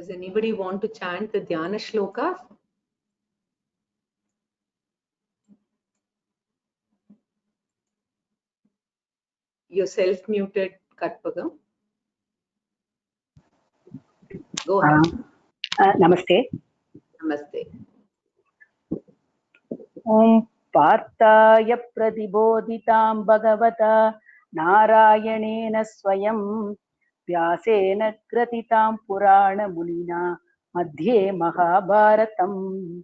Does anybody want to chant the Dhyana shlokas? You're self-muted, Katpagam. Go ahead. Namaste. Namaste. Om Parthaya Pradibodhitam Bhagavata Narayanena Swayam Vyasena Kratitam Purana Munina Madhye Mahabharatam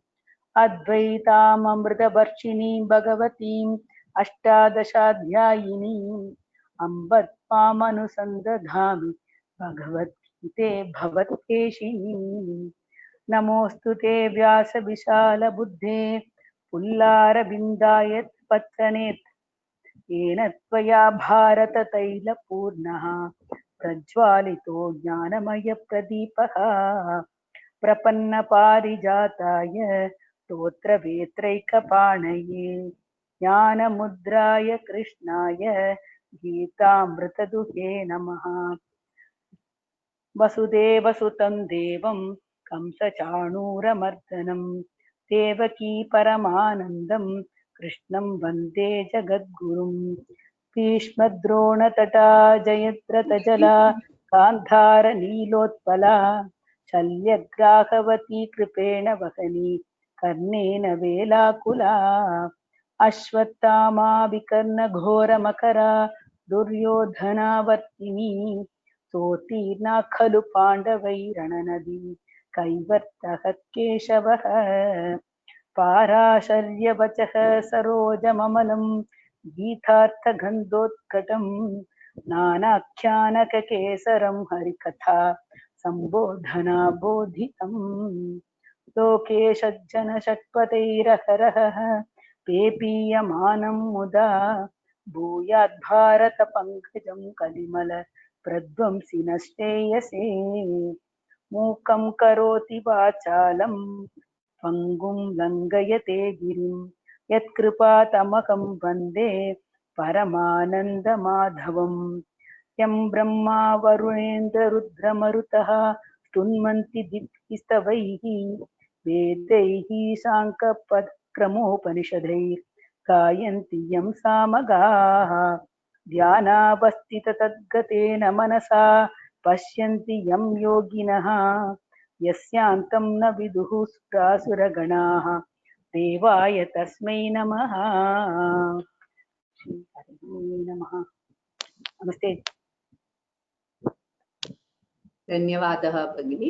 Advaitam Amritavarshini Bhagavatim Ashtadashadhyayinim Ambat Pamanusandadhami Bhagavat Gite Bhavatkeshini Namostute Vyasa Vishala Buddhe Pullarabindayat Patsanet Yena Tvaya Bharata Taila Purnaha Prajwalito Jnanamaya Pradipaha Prapanna Parijataya Totra Vetraika Panaye Jnana Mudraya Krishnaya Gita Mritaduhe Namaha Vasudeva Sutam Devam Kamsa Chanuramardanam Devaki Paramanandam Krishnam Vande Jagadgurum Bhishmadrona Tata Jayadrata Jala Kandhara Nilotpala Shalyagrahavati Kripena Vahani Karnena Velakula Ashwattama Vikarna Ghora Makara Duryodhana Vartini Sotirna Khalu Pandavai Rananadi Kaivartaha Keshavaha Parasharyavachah Sarojamamalam Geethartha Gandhotkatam Nanakyanaka Kesaram Harikatha Sambodhana Bodhitam Loke Shajjana Shatpateiraharaha Pepiyamanam Muda Bhuyat Bharata Pankajam Kalimala Pradvamsi Nasteyase Mukam Karoti Vachalam Pangum Langayate Girim Yatkripa Tamakam Vande Paramananda Madhavam Yam Brahma Varunendra Rudra Marutaha Stunmanti Dipkistavaihi Vedaihi Sanka Padkramopanishadhair Gayanti Yam Samagaha Dhyana Vastita Tadgatena Manasa Pashyanti Yam Yoginaha Yasyantam na viduhu suraganaha Devaya Tasmai Namaha. Shri Hari Namaha. Namaste. Dhanyavadaha Bhagini.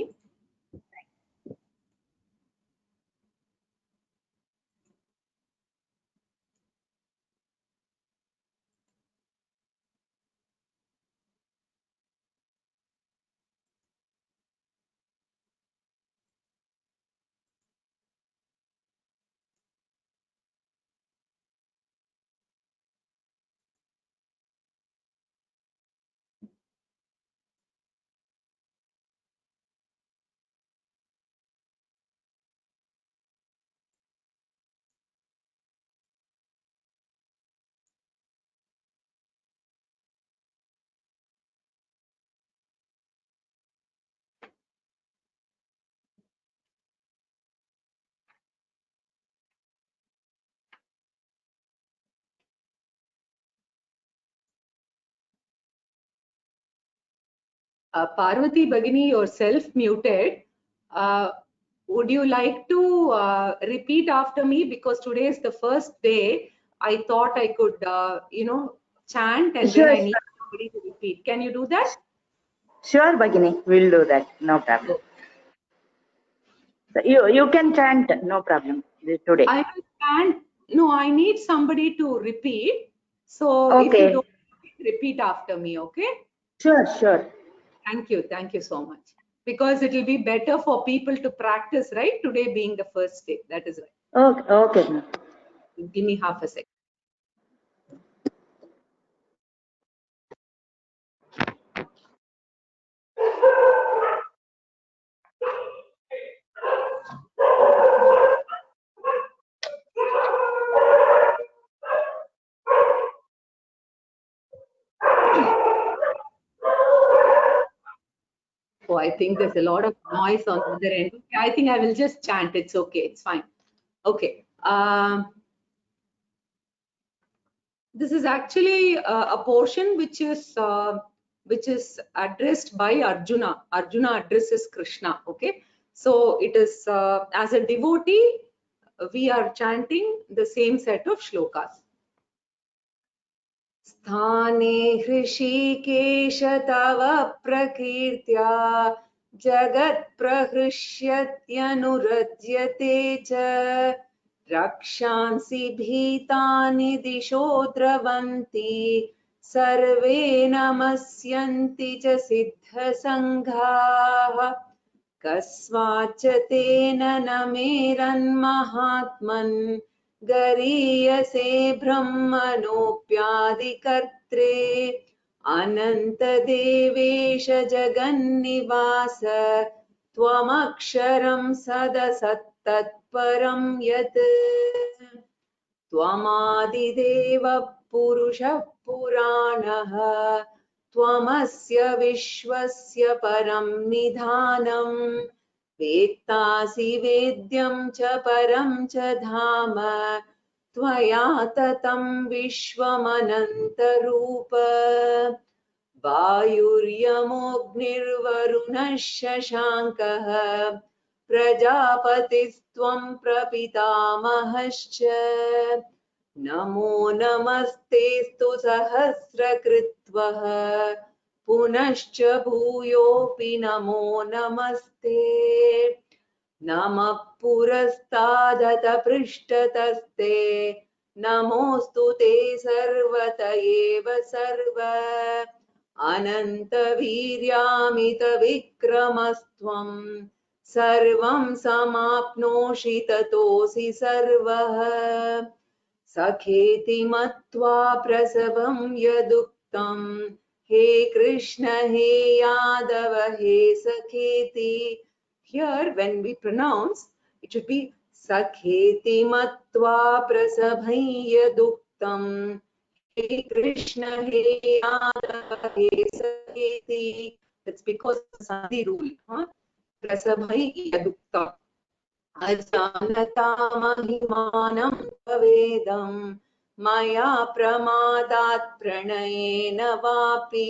Parvati Bhagini, you're self-muted. Would you like to repeat after me? Because today is the first day. I thought I could, chant and then I need somebody to repeat. Can you do that? Sure, Bhagini, we'll do that. No problem. So you can chant, no problem, today. I will chant. No, I need somebody to repeat. So if you don't repeat after me, okay? Sure. Thank you so much. Because it will be better for people to practice, right? Today being the first day. That is right. Okay. Give me half a second. So I think there's a lot of noise on the other end. Okay, I think I will just chant. It's okay. It's fine. Okay. This is actually a portion which is addressed by Arjuna. Arjuna addresses Krishna. Okay. So it is as a devotee, we are chanting the same set of shlokas. स्थाने हृषीकेश तव प्रकीर्त्या जगत्प्रहृष्यत्यनुरज्यते च रक्षांसि भीतानि दिशो द्रवन्ति सर्वे नमस्यन्ति च सिद्धसङ्घाः कस्माच्च तेन न मेरन्महात्मन् गरीयसे ब्रह्मणोऽप्यादिकर्त्रे अनन्तदेवेश जगन्निवास त्वमक्षरं सदसत्तत्परं यत् त्वमादिदेवः पुरुषः पुराणः त्वमस्य विश्वस्य परं निधानम् वेत्तासि वेद्यं च परं च धाम त्वया ततं विश्वमनन्तरूप वायुर्यमोऽग्निर्वरुणः शशाङ्कः प्रजापतिस्त्वं प्रपितामहश्च नमो नमस्तेऽस्तु सहस्रकृत्वः पुनश्च भूयोऽपि नमो नमस्ते नमः पुरस्तादत पृष्ठतस्ते नमोऽस्तु ते सर्वत एव सर्व अनन्तवीर्यामितविक्रमस्त्वं सर्वं समाप्नोषि ततोऽसि सर्वः सखेति मत्वा प्रसवं यदुक्तं हे कृष्ण हे यादव हे सखेति. Here when we pronounce, it should be sakheti matva prasabhai yaduktam he krishna he yadava he sakheti. That's because of the sandhi rule. Prasabhai yaduktam ajanata mahimanam tvedam maya pramadat pranayena vapi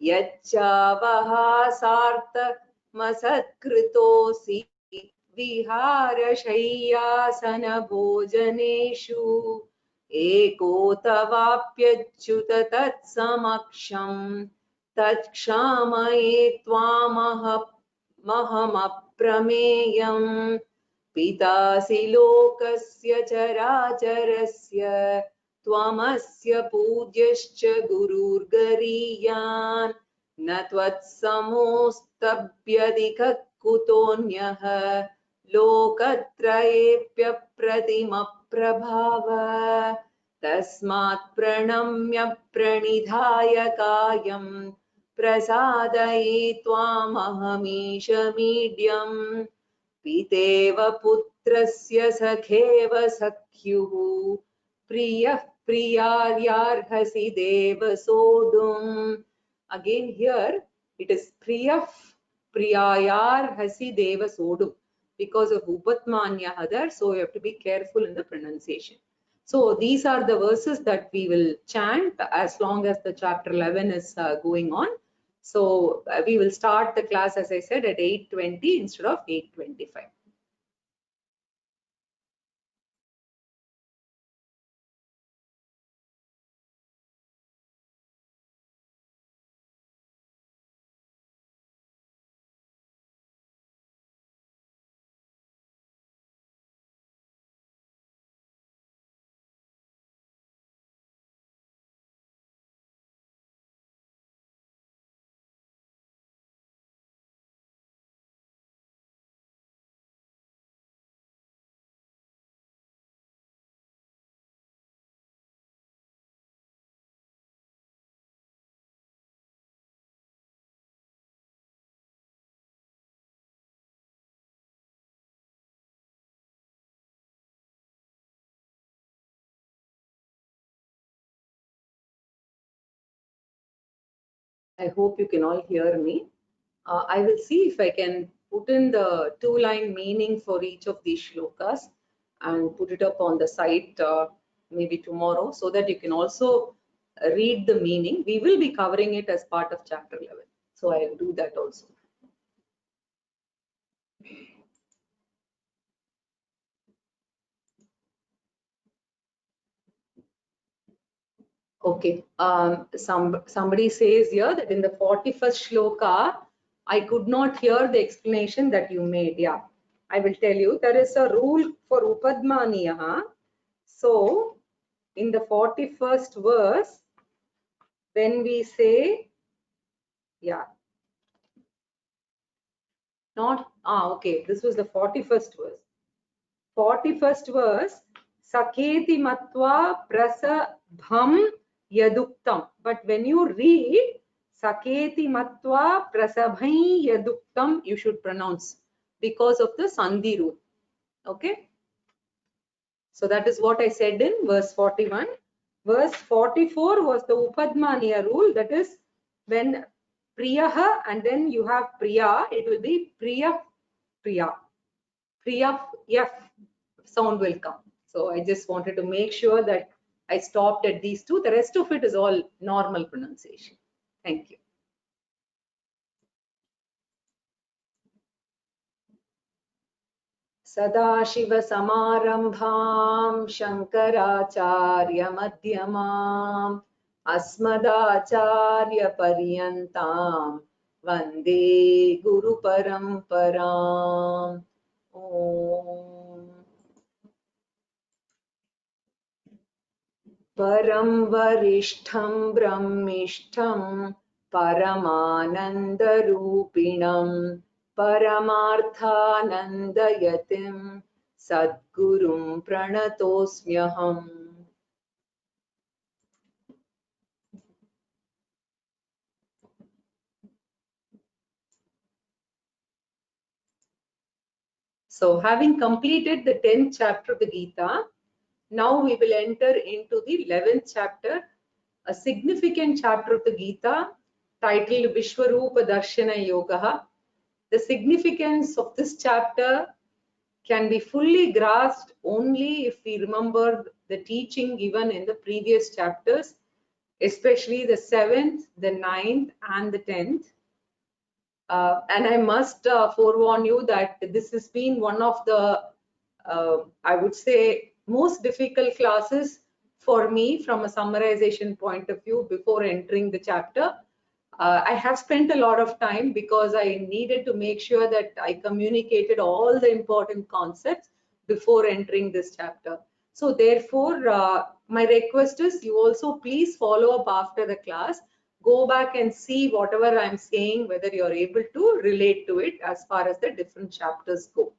yacchavaha sartha मसत्कृतोऽसि विहारशय्यासन भोजनेषु एको तवाप्यच्युत तत्समक्षं तत्क्षामये त्वामहमप्रमेयम् पितासि लोकस्य चराचरस्य त्वमस्य पूज्यश्च गुरुर्गरीयान् न त्वत्समोऽस्तभ्यधिकः कुतोऽन्यः लोकत्रयेऽप्यप्रतिमप्रभाव तस्मात् प्रणम्य प्रणिधाय कायं प्रसादये त्वामहमीशमीड्यम् पितेव पुत्रस्य सखेव सख्युः प्रियः प्रियार्यार्हसि देव सोढुम्. Again here it is priyah priyayar hasi deva sodum because of upatmanya hadar, so you have to be careful in the pronunciation. So these are the verses that we will chant as long as the chapter 11 is going on. So we will start the class, as I said, at 8:20 instead of 8:25. I hope you can all hear me. I will see if I can put in the 2-line meaning for each of these shlokas and put it up on the site maybe tomorrow, so that you can also read the meaning. We will be covering it as part of chapter 11, so I will do that also. Okay, somebody says here that in the 41st shloka, I could not hear the explanation that you made. Yeah, I will tell you. There is a rule for Upadmaniya. So, in the 41st verse, when we say, yeah, okay, this was the 41st verse. 41st verse, Saketi Matva Prasabham Yaduktam. But when you read Saketi Matva Prasabhai Yaduktam, you should pronounce because of the Sandhi rule. Okay. So that is what I said in verse 41. Verse 44 was the Upadmaniya rule. That is when Priyaha and then you have Priya, it will be Priya, Priya. Priya, F sound will come. So I just wanted to make sure that I stopped at these two. The rest of it is all normal pronunciation. Thank you. Sadashiva-samarambham Shankaracharya-madhyamam Asmadacharya-paryantam Vande Guru-paramparam. Om. Param varishtham brahmishtham paramanandarupinam paramarthanandayatim sadgurum pranatosmyaham. So having completed the 10th chapter of the Gita, now we will enter into the 11th chapter, a significant chapter of the Gita titled Vishwarupa Darshana Yoga. The significance of this chapter can be fully grasped only if we remember the teaching given in the previous chapters, especially the 7th, the 9th, and the 10th. And I must forewarn you that this has been one of the, I would say, most difficult classes for me from a summarization point of view before entering the chapter. I have spent a lot of time because I needed to make sure that I communicated all the important concepts before entering this chapter. So therefore, my request is you also please follow up after the class. Go back and see whatever I'm saying, whether you're able to relate to it as far as the different chapters go.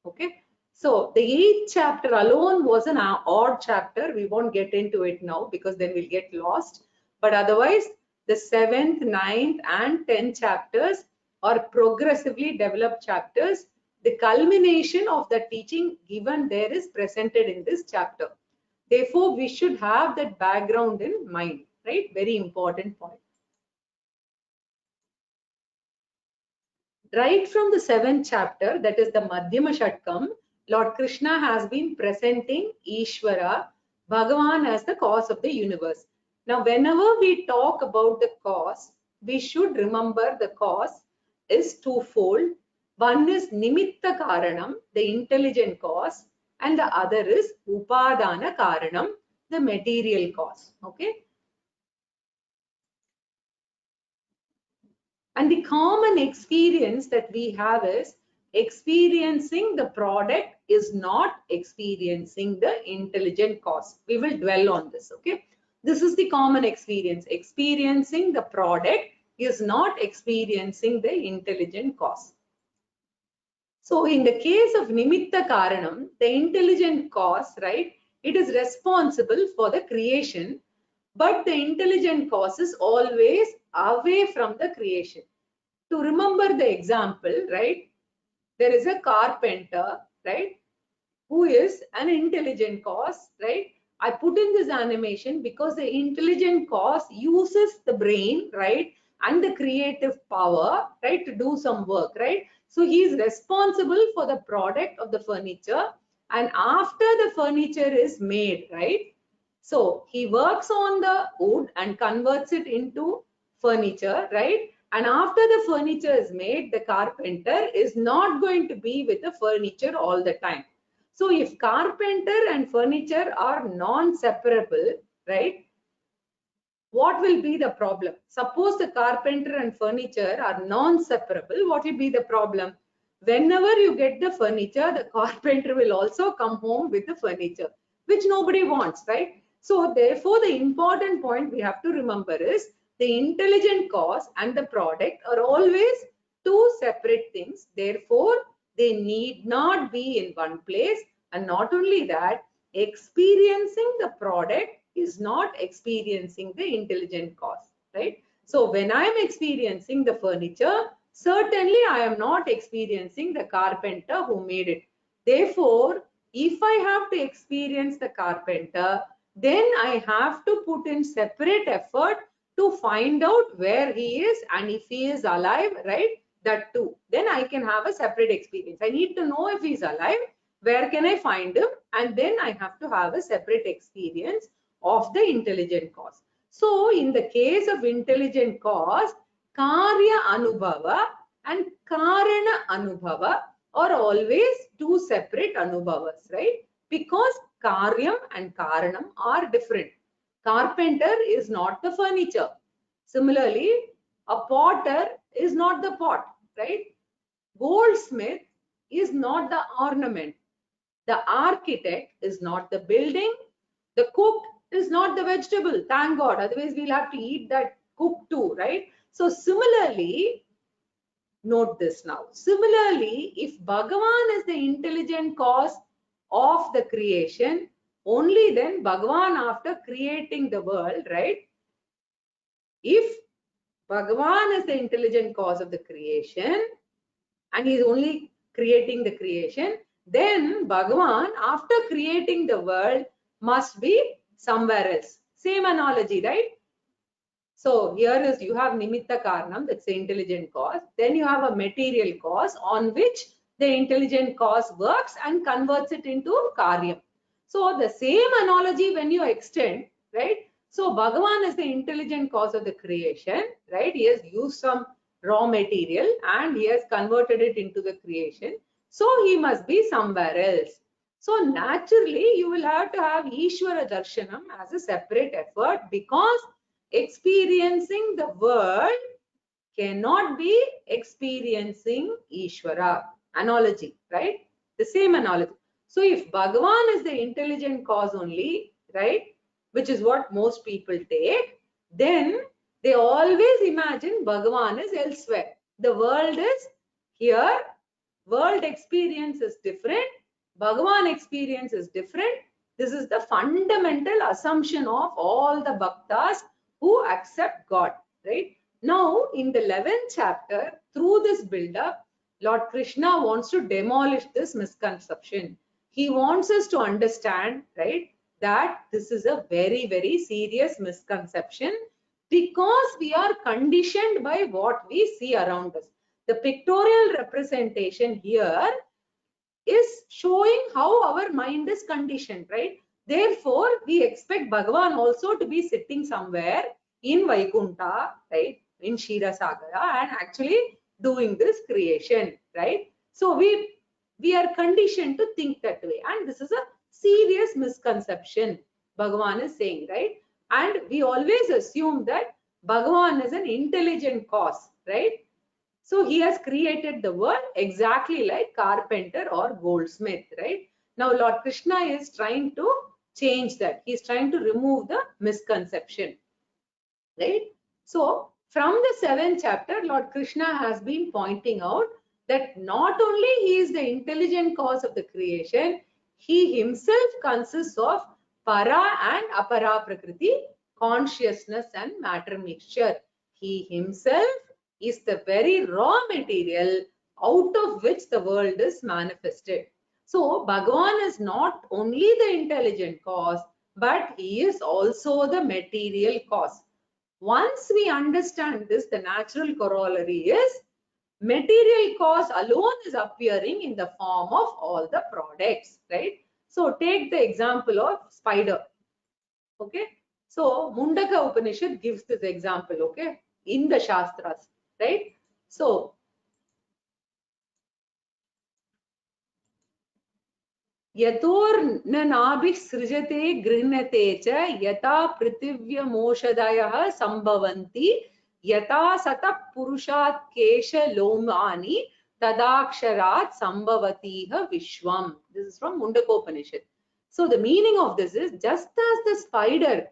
Okay. So the 8th chapter alone was an odd chapter. We won't get into it now because then we'll get lost. But otherwise, the 7th, 9th, and 10th chapters are progressively developed chapters. The culmination of the teaching given there is presented in this chapter. Therefore, we should have that background in mind, right? Very important point. Right from the 7th chapter, that is the Madhyama Shatkam, Lord Krishna has been presenting Ishvara, Bhagavan, as the cause of the universe. Now, whenever we talk about the cause, we should remember the cause is twofold. One is Nimitta Karanam, the intelligent cause, and the other is Upadana Karanam, the material cause. Okay. And the common experience that we have is experiencing the product is not experiencing the intelligent cause. We will dwell on this, okay? This is the common experience. Experiencing the product is not experiencing the intelligent cause. So in the case of Nimitta Karanam, the intelligent cause, right, it is responsible for the creation, but the intelligent cause is always away from the creation. To remember the example, right, there is a carpenter, right, who is an intelligent cause, right? I put in this animation because the intelligent cause uses the brain, right, and the creative power, right, to do some work, right? So he is responsible for the product of the furniture, and after the furniture is made, right? So he works on the wood and converts it into furniture, right? And after the furniture is made, the carpenter is not going to be with the furniture all the time. So if carpenter and furniture are non-separable, right? What will be the problem? Suppose the carpenter and furniture are non-separable, what will be the problem? Whenever you get the furniture, the carpenter will also come home with the furniture, which nobody wants, right? So therefore, the important point we have to remember is the intelligent cause and the product are always two separate things. Therefore, they need not be in one place. And not only that, experiencing the product is not experiencing the intelligent cause, right? So when I am experiencing the furniture, certainly I am not experiencing the carpenter who made it. Therefore, if I have to experience the carpenter, then I have to put in separate effort to find out where he is, and if he is alive, right? That too. Then I can have a separate experience. I need to know if he's alive, where can I find him, and then I have to have a separate experience of the intelligent cause. So in the case of intelligent cause, Karya Anubhava and Karana Anubhava are always two separate Anubhavas, right? Because Karyam and Karanam are different. Carpenter is not the furniture. Similarly, a potter is not the pot, right? Goldsmith is not the ornament. The architect is not the building. The cook is not the vegetable. Thank God. Otherwise, we'll have to eat that cook too, right? So similarly, note this now. Similarly, if Bhagavan is the intelligent cause of the creation, only then Bhagavan, after creating the world, right? If Bhagavan is the intelligent cause of the creation and he is only creating the creation, then Bhagavan, after creating the world, must be somewhere else. Same analogy, right? So here is, you have Nimitta Karanam, that's the intelligent cause. Then you have a material cause on which the intelligent cause works and converts it into Karyam. So the same analogy when you extend, right? So Bhagavan is the intelligent cause of the creation, right? He has used some raw material and he has converted it into the creation. So he must be somewhere else. So naturally, you will have to have Ishvara Darshanam as a separate effort, because experiencing the world cannot be experiencing Ishvara. Analogy, right? The same analogy. So if Bhagavan is the intelligent cause only, right, which is what most people take, then they always imagine Bhagavan is elsewhere. The world is here, world experience is different, Bhagavan experience is different. This is the fundamental assumption of all the bhaktas who accept God, right? Now, in the 11th chapter, through this build-up, Lord Krishna wants to demolish this misconception. He wants us to understand, right, that this is a very, very serious misconception, because we are conditioned by what we see around us. The pictorial representation here is showing how our mind is conditioned, right? Therefore, we expect Bhagavan also to be sitting somewhere in Vaikunta, right, in Ksheerasagara, and actually doing this creation, right? So we are conditioned to think that way, and this is a serious misconception Bhagavan is saying, right? And we always assume that Bhagavan is an intelligent cause, right? So he has created the world exactly like carpenter or goldsmith, right? Now Lord Krishna is trying to change that. He's trying to remove the misconception, right? So from the 7th chapter, Lord Krishna has been pointing out that not only he is the intelligent cause of the creation, he himself consists of para and apara prakriti, consciousness and matter mixture. He himself is the very raw material out of which the world is manifested. So Bhagavan is not only the intelligent cause, but he is also the material cause. Once we understand this, the natural corollary is material cause alone is appearing in the form of all the products, right? So take the example of spider. Okay, so Mundaka Upanishad gives this example, okay, in the Shastras, right? So यतोर्ननाभिः सृजते गृह्णते च यथा पृथिव्यमोषधयः सम्भवन्ति यथा सतः पुरुषात् केशलोमानि तदाक्षरात् सम्भवतीह विश्वम्. This is from Mundakopanishad. So the meaning of this is, just as the spider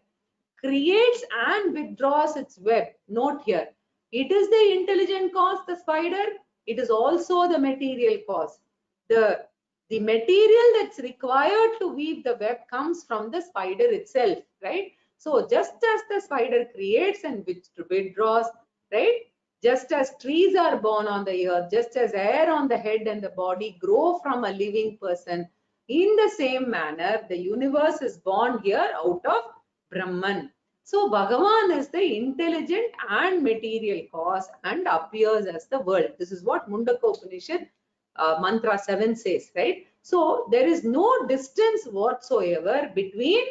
creates and withdraws its web, note here, it is the intelligent cause, the spider, it is also the material cause. The material that's required to weave the web comes from the spider itself, right? So just as the spider creates and withdraws, right? Just as trees are born on the earth, just as hair on the head and the body grow from a living person, in the same manner, the universe is born here out of Brahman. So Bhagavan is the intelligent and material cause and appears as the world. This is what Mundaka Upanishad mantra 7 says, right? So there is no distance whatsoever between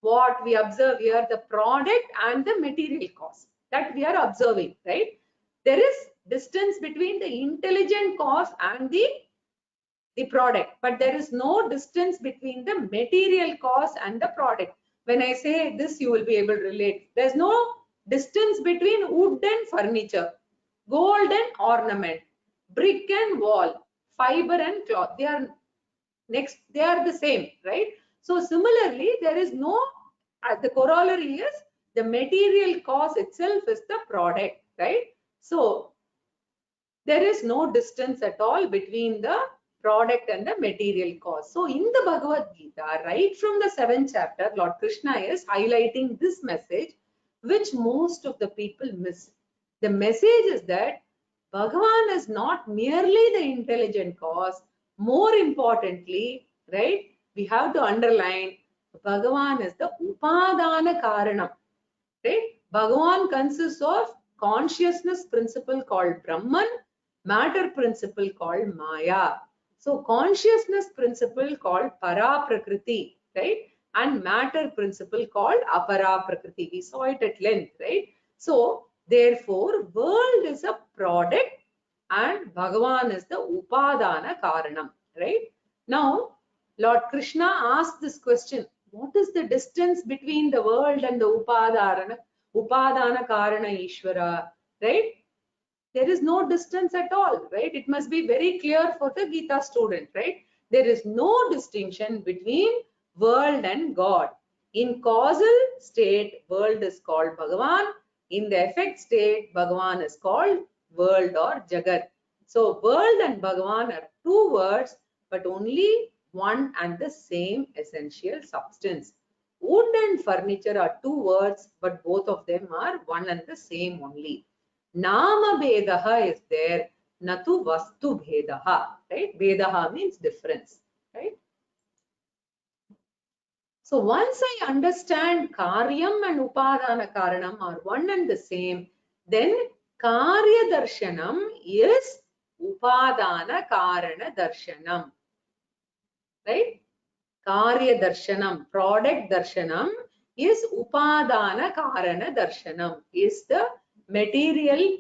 what we observe here, the product and the material cause that we are observing, right? There is distance between the intelligent cause and the product, but there is no distance between the material cause and the product. When I say this, you will be able to relate. There's no distance between wood and furniture, gold and ornament, brick and wall, fiber and cloth. They are the same, right? So similarly, there is no, the corollary is the material cause itself is the product, right? So there is no distance at all between the product and the material cause. So in the Bhagavad Gita, right from the 7th chapter, Lord Krishna is highlighting this message, which most of the people miss. The message is that Bhagavan is not merely the intelligent cause. More importantly, right, we have to underline, Bhagavan is the Upadana Karanam, right? Bhagavan consists of consciousness principle called Brahman, matter principle called Maya. So consciousness principle called Para Prakriti, right? And matter principle called Apara Prakriti. We saw it at length, right? So therefore, world is a product and Bhagavan is the Upadana Karanam, right? Now, Lord Krishna asked this question, what is the distance between the world and the Upadana Karana Ishvara, right? There is no distance at all, right? It must be very clear for the Gita student, right? There is no distinction between world and God. In causal state, world is called Bhagavan. In the effect state, Bhagavan is called world or Jagat. So world and Bhagavan are two words, but only one and the same essential substance. Wood and furniture are two words, but both of them are one and the same only. Nama Bedaha is there, Natu Vastu Bhedaha, right? Bedaha means difference, right? So once I understand Karyam and Upadana Karanam are one and the same, then Karya Darshanam is Upadana Karana Darshanam, right? Karya Darshanam, product Darshanam is Upadana Karana Darshanam, is the material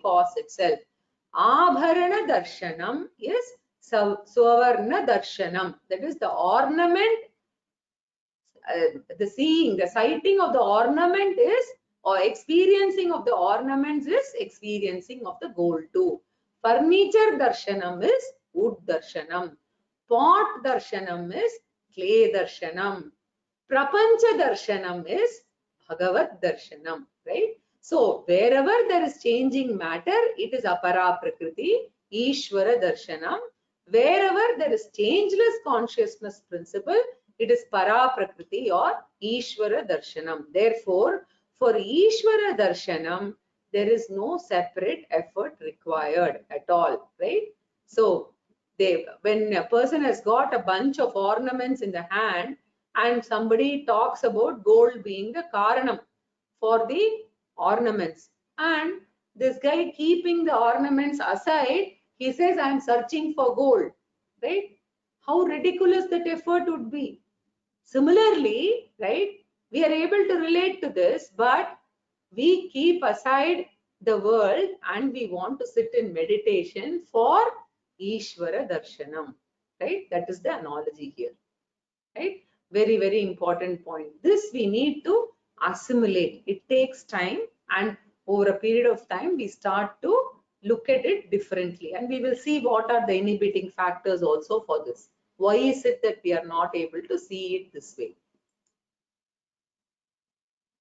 cause itself. Abharana Darshanam is Swavarna Darshanam, that is the ornament, the sighting of the ornament is, or experiencing of the ornaments is experiencing of the gold too. Furniture Darshanam is wood Darshanam. Pot Darshanam is clay Darshanam. Prapancha Darshanam is Bhagavat Darshanam, right? So wherever there is changing matter, it is Apara Prakriti, Ishvara Darshanam. Wherever there is changeless consciousness principle, it is Para Prakriti or Ishvara Darshanam. Therefore, for Ishvara Darshanam, there is no separate effort required at all, right? So when a person has got a bunch of ornaments in the hand and somebody talks about gold being the Karanam for the ornaments. And this guy keeping the ornaments aside, he says, I am searching for gold, right? How ridiculous that effort would be. Similarly, right, we are able to relate to this, but we keep aside the world and we want to sit in meditation for Ishvara Darshanam, right? That is the analogy here, right? Very, very important point. This we need to assimilate. It takes time, and over a period of time, we start to look at it differently, and we will see what are the inhibiting factors also for this. Why is it that we are not able to see it this way?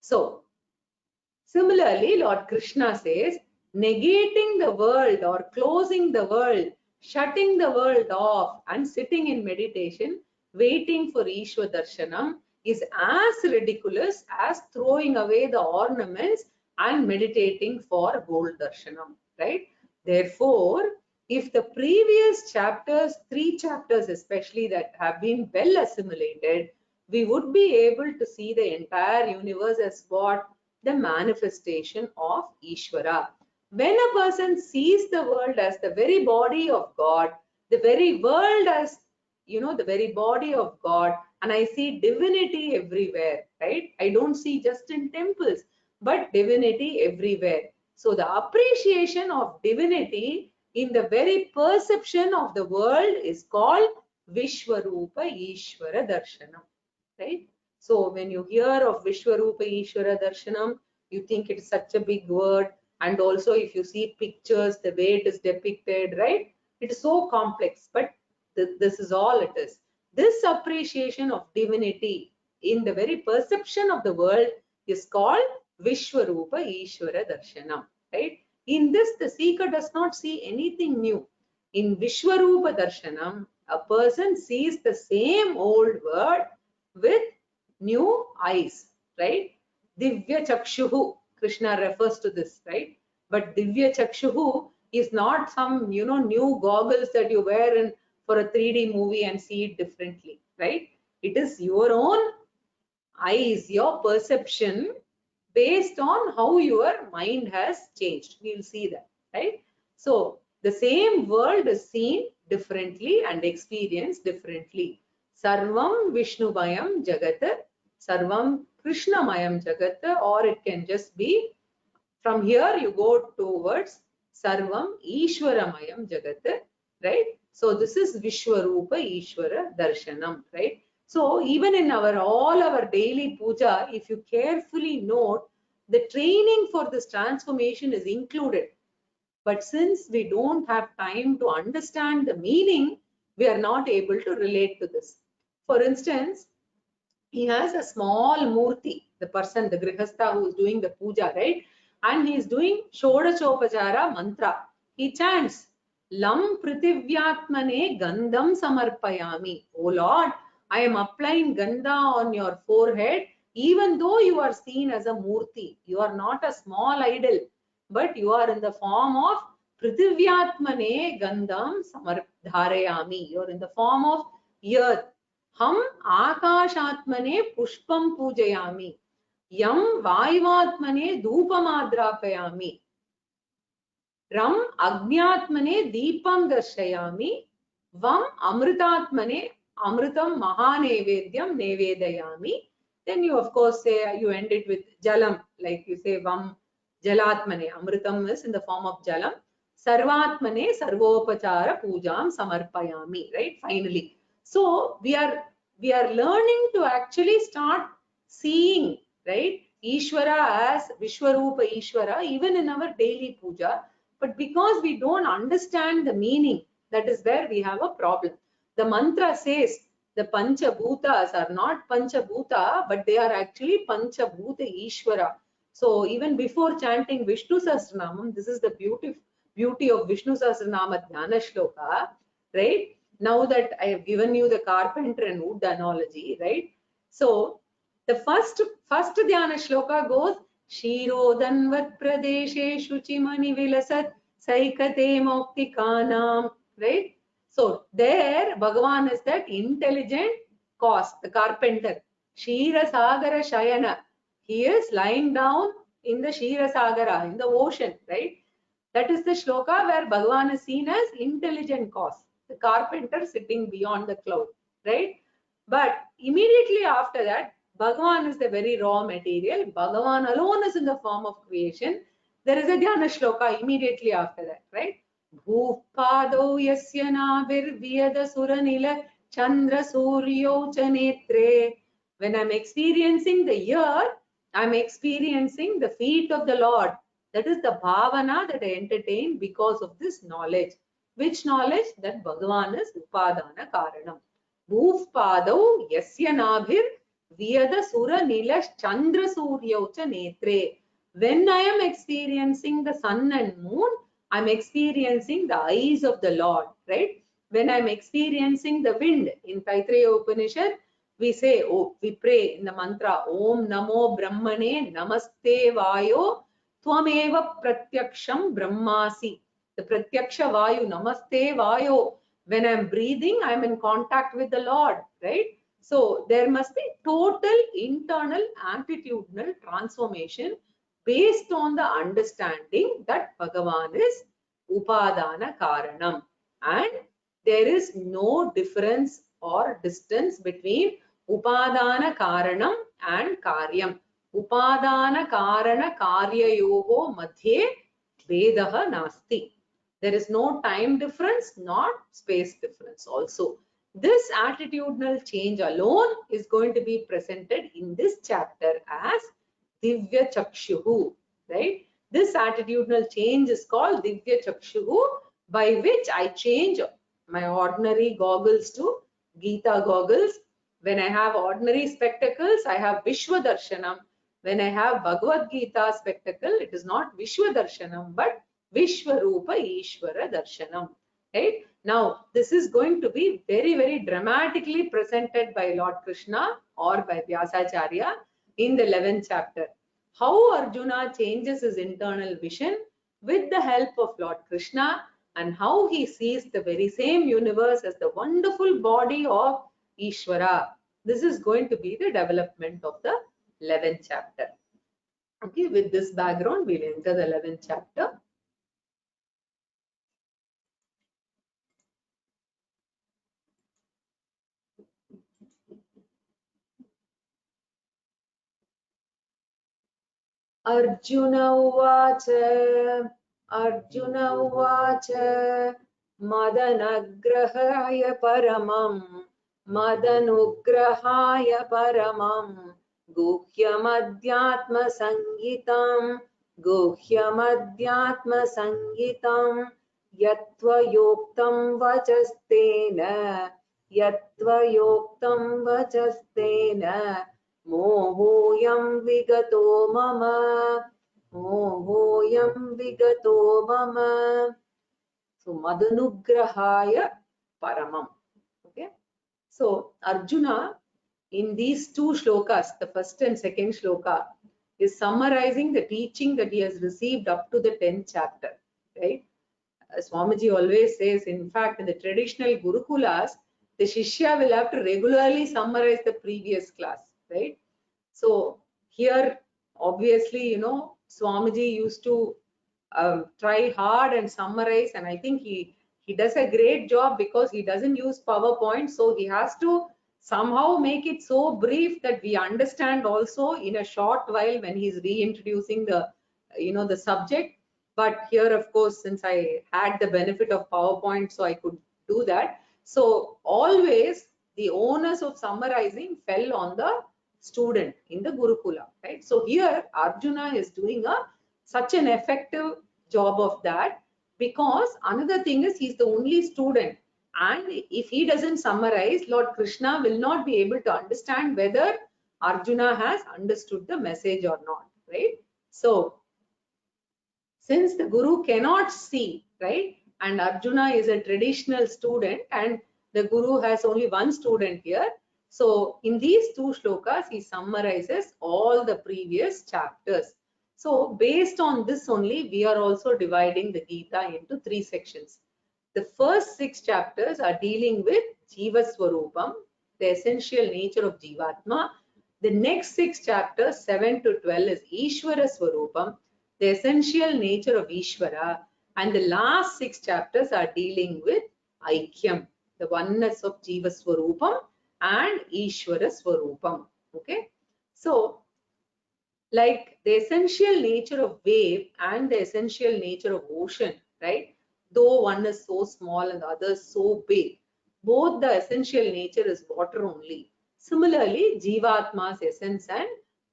So, similarly, Lord Krishna says, negating the world or closing the world, shutting the world off and sitting in meditation, waiting for Ishvara Darshanam is as ridiculous as throwing away the ornaments and meditating for gold Darshanam, right? Therefore, if the previous chapters, 3 chapters especially, that have been well assimilated, we would be able to see the entire universe as what? The manifestation of Ishvara. When a person sees the world as the very body of God, the very world as, the very body of God, and I see divinity everywhere, right? I don't see just in temples, but divinity everywhere. So the appreciation of divinity in the very perception of the world is called Vishwarupa Ishvara Darshanam, right? So when you hear of Vishwarupa Ishvara Darshanam, you think it's such a big word. And also if you see pictures, the way it is depicted, right? It is so complex, but this is all it is. This appreciation of divinity in the very perception of the world is called Vishwarupa Ishvara Darshanam, right? In this, the seeker does not see anything new. In Vishwarupa Darshanam, a person sees the same old world with new eyes, right? Divya Chakshuhu, Krishna refers to this, right? But Divya Chakshuhu is not some, new goggles that you wear in for a 3D movie and see it differently, right? It is your own eyes, your perception based on how your mind has changed. We will see that, right? So the same world is seen differently and experienced differently. Sarvam Vishnumayam Jagat, Sarvam Krishnamayam Jagat, or it can just be from here you go towards Sarvam Ishwaramayam Jagat, right? So this is Vishwarupa Ishvara Darshanam, right? So even in all our daily puja, if you carefully note, the training for this transformation is included. But since we don't have time to understand the meaning, we are not able to relate to this. For instance, he has a small murti, the person, the grihastha who is doing the puja, right? And he is doing Shodachopachara mantra. He chants, Lam Pritivyatmane Gandham Samarpayami. Oh Lord, I am applying Gandha on your forehead, even though you are seen as a murti. You are not a small idol, but you are in the form of Pritivyatmane Gandham Samarpayami. You are in the form of earth. हम आकाशात्मने पुष्पं पूजयामि, यं वायुवात्मने धूपमाद्रापयामि, रम अग्न्यात्मने दीपं दर्शयामि, वम अमृतात्मने अमृतं महानैवेद्यं नैवेदयामि. Then you of course say, you end it with jalam, like you say vam jalatmane, amritam is in the form of jalam, sarvatmane sarvopachara pujam samarpayami, right? Finally, so we are learning to actually start seeing, right, Ishvara as Vishwarupa Ishvara even in our daily puja. But because we don't understand the meaning, that is where we have a problem. The mantra says the Panchabhutas are not Panchabhuta, but they are actually Panchabhuta Ishvara. So even before chanting Vishnu Sahasranamam, this is the beauty of Vishnu Sahasranama Dhyana Shloka, right? Now that I have given you the carpenter and wood analogy, right? So the first Dhyana Shloka goes, Shirodanvat Pradeshe Shuchimani Vilasat Saikate Moktikanam, right? So there Bhagavan is that intelligent cause, the carpenter. Shira Sagara Shayana, He is lying down in the Shira Sagara, in the ocean, right? That is the shloka where Bhagavan is seen as intelligent cause, the carpenter sitting beyond the cloud, right? But immediately after that, Bhagavan is the very raw material. Bhagavan alone is in the form of creation. There is a Dhyana shloka immediately after that, right? Bhupado yasya nabir vyada suranila chandra suryo chanetre. When I'm experiencing the year, I'm experiencing the feet of the Lord. That is the bhavana that I entertain because of this knowledge. Which knowledge? That Bhagavan is Upadana Karanam. Bhuvpadau yasya nabhir vyada sura nilash chandra suryaucha netre. When I am experiencing the sun and moon, I'm experiencing the eyes of the Lord, right? When I'm experiencing the wind in Taittiriya Upanishad, we say, oh, we pray in the mantra, Om Namo Brahmane Namaste Vayo Tvameva Pratyaksham Brahmasi. The Pratyaksha Vayu, Namaste Vayo. When I'm breathing, I'm in contact with the Lord, right? So there must be total internal attitudinal transformation based on the understanding that Bhagavan is Upadana Karanam. And there is no difference or distance between Upadana Karanam and Karyam. Upadana Karana Karyayoho Madhye Vedaha Nasti. There is no time difference, not space difference also. This attitudinal change alone is going to be presented in this chapter as Divya Chakshuhu, right? This attitudinal change is called Divya Chakshuhu, by which I change my ordinary goggles to Gita goggles. When I have ordinary spectacles, I have Vishwa Darshanam. When I have Bhagavad Gita spectacle, it is not Vishwa Darshanam, but Vishwarupa Ishvara Darshanam. Right? Now, this is going to be very, very dramatically presented by Lord Krishna or by Vyasacharya in the 11th chapter. How Arjuna changes his internal vision with the help of Lord Krishna, and how he sees the very same universe as the wonderful body of Ishvara. This is going to be the development of the 11th chapter. Okay, with this background, we'll enter the 11th chapter. Arjuna Uvacha Madanagrahaya Paramam Madanugrahaya Paramam Guhyamadhyatma Sangitam Yatva Yoktam Vachastena Mohoyam Vigato Mama. So Madanugrahaya Paramam. Okay. So Arjuna in these two shlokas, the first and second shloka, is summarizing the teaching that he has received up to the 10th chapter. Right? Swamiji always says, in fact, in the traditional Gurukulas, the Shishya will have to regularly summarize the previous class, right? So here, obviously, Swamiji used to try hard and summarize, and I think he does a great job because he doesn't use PowerPoint, so he has to somehow make it so brief that we understand also in a short while when he's reintroducing the the subject. But here, of course, since I had the benefit of PowerPoint, so I could do that. So always the onus of summarizing fell on the student in the Gurukula, right? So here Arjuna is doing such an effective job of that, because another thing is he's the only student, and if he doesn't summarize, Lord Krishna will not be able to understand whether Arjuna has understood the message or not, right? So since the Guru cannot see, right, and Arjuna is a traditional student and the Guru has only one student here, so in these two shlokas he summarizes all the previous chapters. So based on this only, we are also dividing the Gita into 3 sections. The first 6 chapters are dealing with Jiva Swarupam, the essential nature of Jivatma. The next 6 chapters, 7 to 12, is Ishvara Swarupam, the essential nature of Ishvara. And the last 6 chapters are dealing with Aikyam, the oneness of Jiva Swarupam and Ishvara Swarupam. Okay. So, like the essential nature of wave and the essential nature of ocean, right? Though one is so small and the other is so big, both the essential nature is water only. Similarly, Jivatma's essence and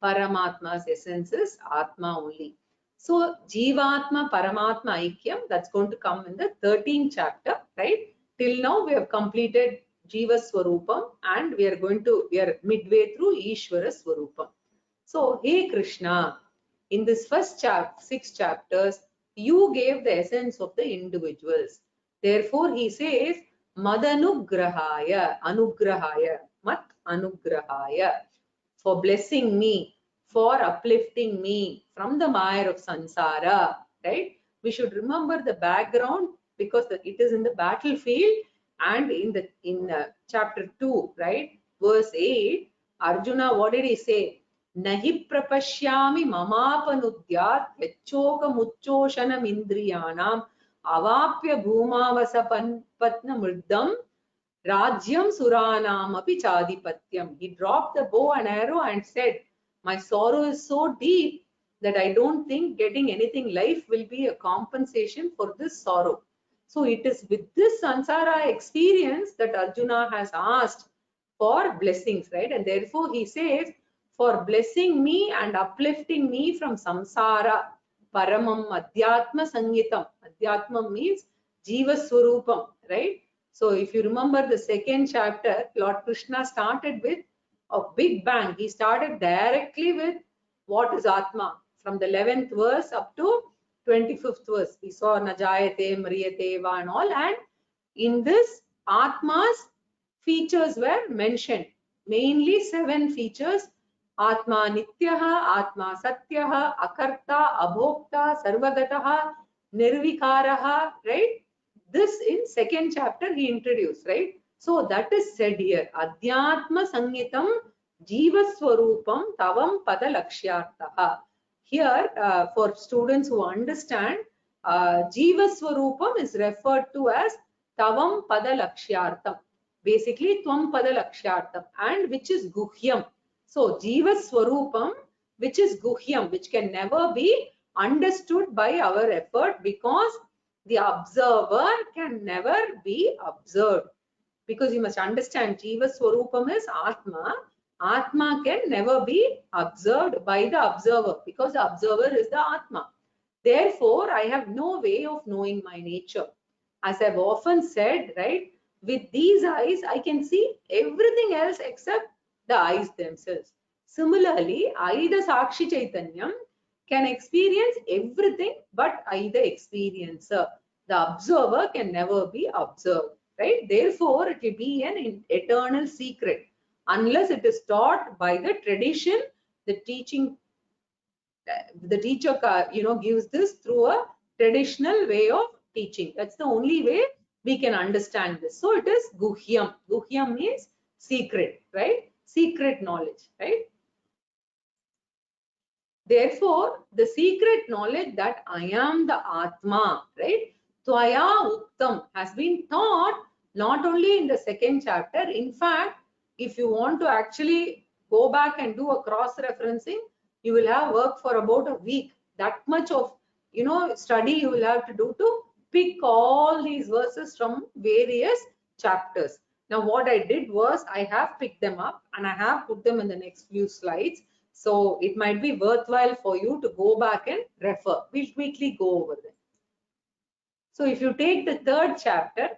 Paramatma's essence is Atma only. So, Jivatma, Paramatma, Aikyam, that's going to come in the 13th chapter, right? Till now, we have completed Jiva Swarupam and we are midway through Ishvara Swarupam. So, hey Krishna, in this first 6 chapters, you gave the essence of the individuals. Therefore, he says, Madanugrahaya, Anugrahaya, Mat Anugrahaya, for blessing me, for uplifting me from the mire of Sansara, right? We should remember the background because it is in the battlefield and in chapter 2, right? Verse 8, Arjuna, what did he say? Nahi prapashyami mamapanudyat yachokam indriyanam avapya bhumavasa patna murdam rajyam suranam api chadipatyam. He dropped the bow and arrow and said, my sorrow is so deep that I don't think getting anything life will be a compensation for this sorrow. So it is with this Sansara experience that Arjuna has asked for blessings, right? And therefore he says, for blessing me and uplifting me from samsara, paramam adhyatma sangitam. Adhyatma means jiva swarupam, right? So if you remember the second chapter, Lord Krishna started with a big bang. He started directly with what is Atma from the 11th verse up to 25th verse. We saw Najayate, Mriyate, Va and all. And in this, Atma's features were mentioned. Mainly 7 features. Atma Nityaha, Atma Satyaha, Akarta, Abhokta, Sarvagataha, Nirvikaraha, right? This in second chapter he introduced, right? So that is said here. Adhyatma Sangitam Jiva Swarupam Tavam Pada Lakshyartaha. Here, for students who understand, Jiva Swarupam is referred to as Tavam Pada Lakshyartam. Basically, Tvam Pada Lakshyartam, and which is Guhyam. So, Jiva Swarupam, which is Guhyam, which can never be understood by our effort because the observer can never be observed. Because you must understand, Jiva Swarupam is Atma. Atma can never be observed by the observer because the observer is the Atma. Therefore, I have no way of knowing my nature. As I've often said, right, with these eyes, I can see everything else except the eyes themselves. Similarly, I, the Sakshi Chaitanyam, can experience everything but I, the experiencer. The observer can never be observed, right? Therefore, it will be an eternal secret unless it is taught by the tradition. The teacher gives this through a traditional way of teaching. That's the only way we can understand this. So it is Guhyam. Guhyam means secret, right? Secret knowledge, right? Therefore, the secret knowledge that I am the Atma, right? Tvaya Uktam has been taught not only in the second chapter. In fact, if you want to actually go back and do a cross-referencing, you will have work for about a week. That much of, study you will have to do to pick all these verses from various chapters. Now, what I did was I have picked them up and I have put them in the next few slides. So it might be worthwhile for you to go back and refer. We'll quickly go over them. So if you take the third chapter,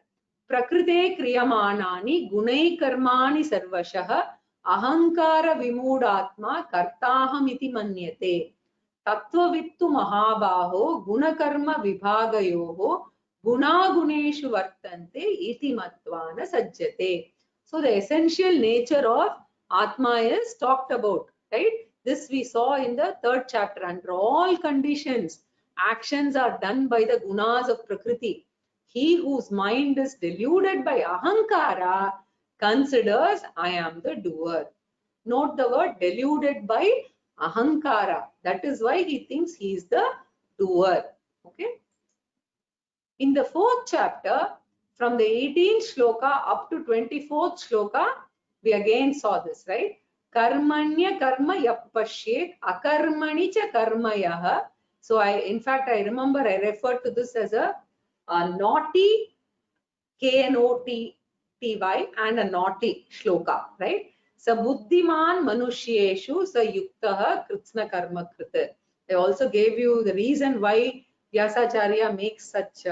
Prakrite Kriyamanani Gunai Karmani Sarvashaha Ahankara Vimudatma Kartaham iti Manyate Tattvavittu Mahabaho Gunakarma Vibhagayoho Gunaguneshu Vartante iti Matvana Sajjate. So the essential nature of Atma is talked about, right? This we saw in the third chapter. Under all conditions, actions are done by the gunas of Prakriti. He whose mind is deluded by Ahankara considers I am the doer. Note the word deluded by ahankara. That is why he thinks he is the doer. Okay. In the 4th chapter, from the 18th shloka up to 24th shloka, we again saw this, right? Karmanya karma yapashyet akarmani cha karmayah. So in fact, I remember I referred to this as a naughty, K-N-O-T-T-Y, and a naughty shloka, right? Sa buddhiman manushyeshu sa yuktah kritsna karma krita. I also gave you the reason why Vyasacharya makes such,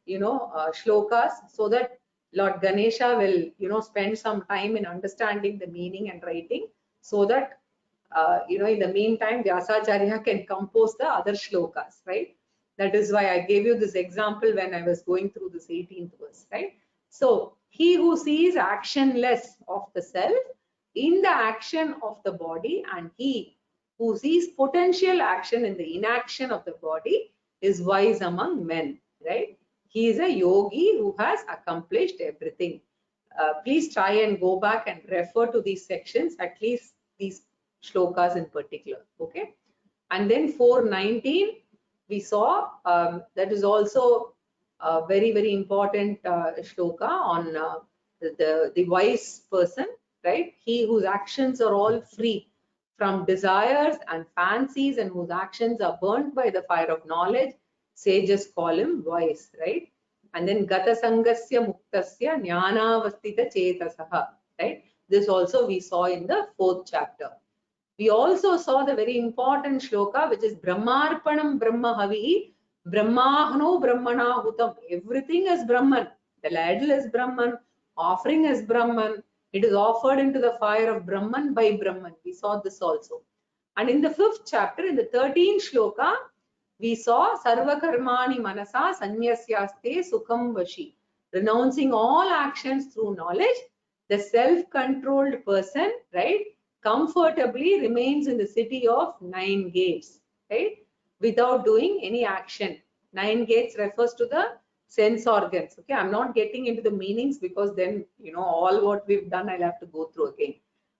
shlokas, so that Lord Ganesha will, spend some time in understanding the meaning and writing, so that, in the meantime, Vyasacharya can compose the other shlokas, right? That is why I gave you this example when I was going through this 18th verse, right? So, he who sees actionless of the self in the action of the body, and he who sees potential action in the inaction of the body is wise among men, right? He is a yogi who has accomplished everything. Please try and go back and refer to these sections, at least these shlokas in particular, okay? And then 419, we saw that is also a very, very important shloka on the wise person, right? He whose actions are all free from desires and fancies and whose actions are burnt by the fire of knowledge, sages call him wise, right? And then gata sangasya muktasya jnanavastita chetasaha, right? This also we saw in the 4th chapter. We also saw the very important shloka, which is Brahmarpanam Brahmahavi, Brahmahno Brahmanahutam. Everything is Brahman. The ladle is Brahman, offering is Brahman. It is offered into the fire of Brahman by Brahman. We saw this also. And in the 5th chapter, in the 13th shloka, we saw Sarva Karmani Manasa Sanyasyaste Sukham Vashi. Renouncing all actions through knowledge, the self-controlled person, right, comfortably remains in the city of 9 gates, right, without doing any action. 9 gates refers to the sense organs. Okay, I'm not getting into the meanings because then, all what we've done, I'll have to go through again.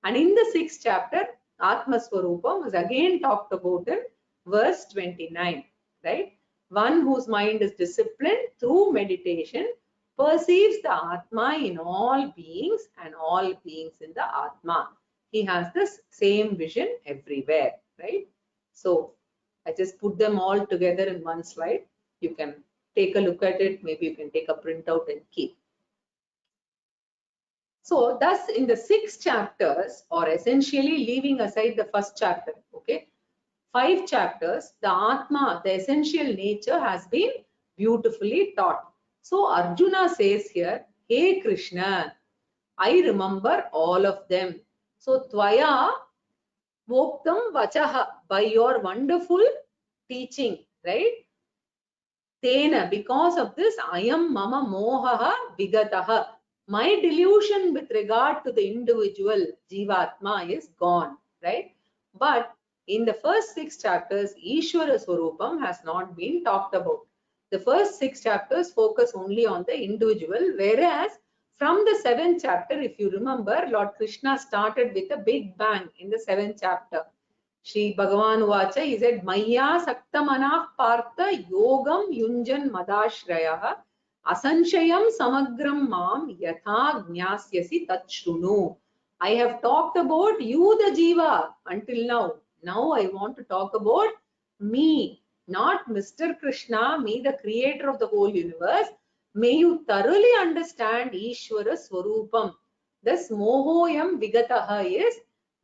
And in the 6th chapter, Atma Swarupam was again talked about in verse 29, right? One whose mind is disciplined through meditation perceives the Atma in all beings and all beings in the Atma. He has this same vision everywhere, right? So I just put them all together in one slide. You can take a look at it. Maybe you can take a printout and keep. So thus in the 6 chapters, or essentially leaving aside the 1st chapter, okay, 5 chapters, the Atma, the essential nature has been beautifully taught. So Arjuna says here, hey Krishna, I remember all of them. So Tvaya Voktam Vachaha, by your wonderful teaching, right? Tena, because of this, I am Mama Mohaha Vigataha. My delusion with regard to the individual Jivatma is gone, right? But in the first 6 chapters, Ishvara Swarupam has not been talked about. The first 6 chapters focus only on the individual, whereas from the 7th chapter, if you remember, Lord Krishna started with a big bang in the 7th chapter. Shri Bhagavan Vacha, he said, Maya Saktamanah Partha Yogam Yunjan Madashrayah Asanshayam Samagram Mam Yatha Gnasyasi Tachrunu. I have talked about you, the Jiva, until now. Now I want to talk about me, not Mr. Krishna, me, the creator of the whole universe. May you thoroughly understand Ishvara Swarupam. Thus, Mohoyam Vigataha is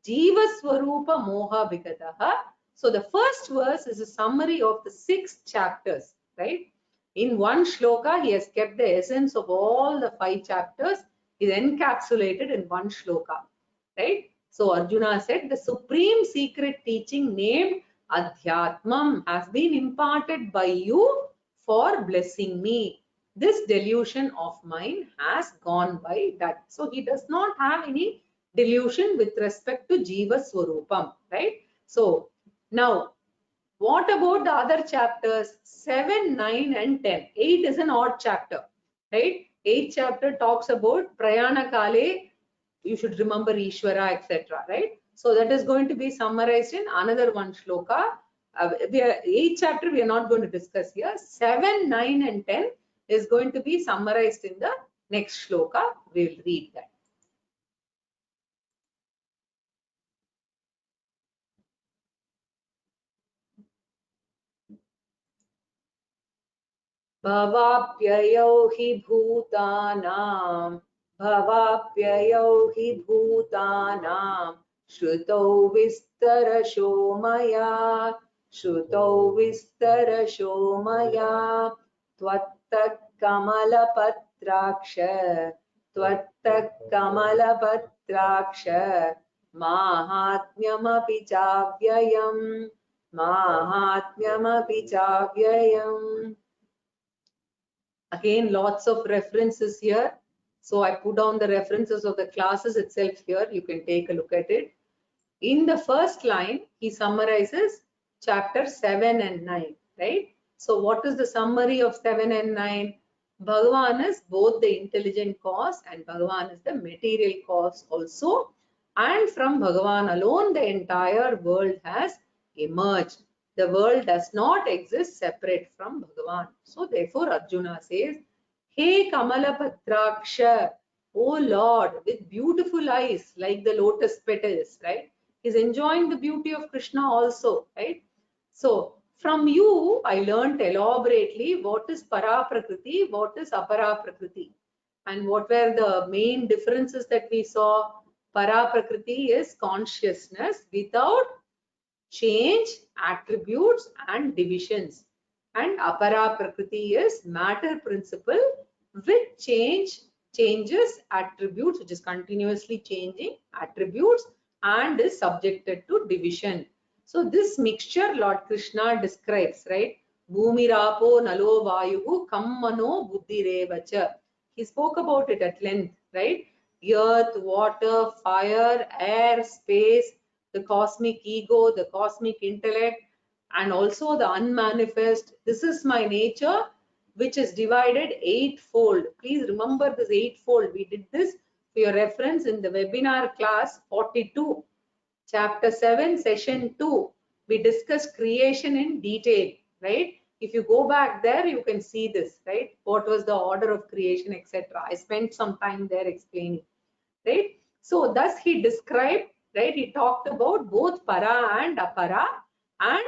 Jiva Swarupa Moha Vigataha. So the first verse is a summary of the 6 chapters, right? In one shloka, he has kept the essence of all the 5 chapters, is encapsulated in one shloka, right? So Arjuna said, the supreme secret teaching named Adhyatmam has been imparted by you for blessing me. This delusion of mine has gone by that. So he does not have any delusion with respect to Jiva Swarupam, right? So now, what about the other chapters 7, 9 and 10? 8 is an odd chapter, right? 8th chapter talks about Prayana Kale you should remember Ishvara, etc. Right? So that is going to be summarized in another one shloka. 8th chapter we are not going to discuss here. 7, 9 and 10 is going to be summarized in the next shloka. We will read that. भवाप्ययौ हि भूतानां भवाप्ययौ हि भूतानां श्रुतौ विस्तरशो मया त्वत्तः कमलपत्राक्ष माहात्म्यमपि चाव्ययम्. Again, lots of references here. So I put down the references of the classes itself here. You can take a look at it. In the first line, he summarizes chapter 7 and 9, right? So what is the summary of 7 and 9? Bhagavan is both the intelligent cause and Bhagavan is the material cause also. And from Bhagavan alone, the entire world has emerged. The world does not exist separate from Bhagavan. So therefore Arjuna says, Hey Kamalapatraksha, O Lord, with beautiful eyes like the lotus petals, right? He's enjoying the beauty of Krishna also, right? So from you, I learned elaborately what is Paraprakriti, what is Aparaprakriti, and what were the main differences that we saw. Paraprakriti is consciousness without change, attributes and divisions, and Aparaprakriti is matter principle with changes, attributes, which is continuously changing attributes and is subjected to division. So this mixture Lord Krishna describes, right? Bhumirapo nalo vayuhu kammano buddhirevacha. He spoke about it at length, right? Earth, water, fire, air, space, the cosmic ego, the cosmic intellect, and also the unmanifest. This is my nature, which is divided eightfold. Please remember this eightfold. We did this for your reference in the webinar class 42, chapter 7, session 2. We discussed creation in detail, right? If you go back there, you can see this, right? What was the order of creation, etc. I spent some time there explaining, right? So thus he described, right? He talked about both para and apara, and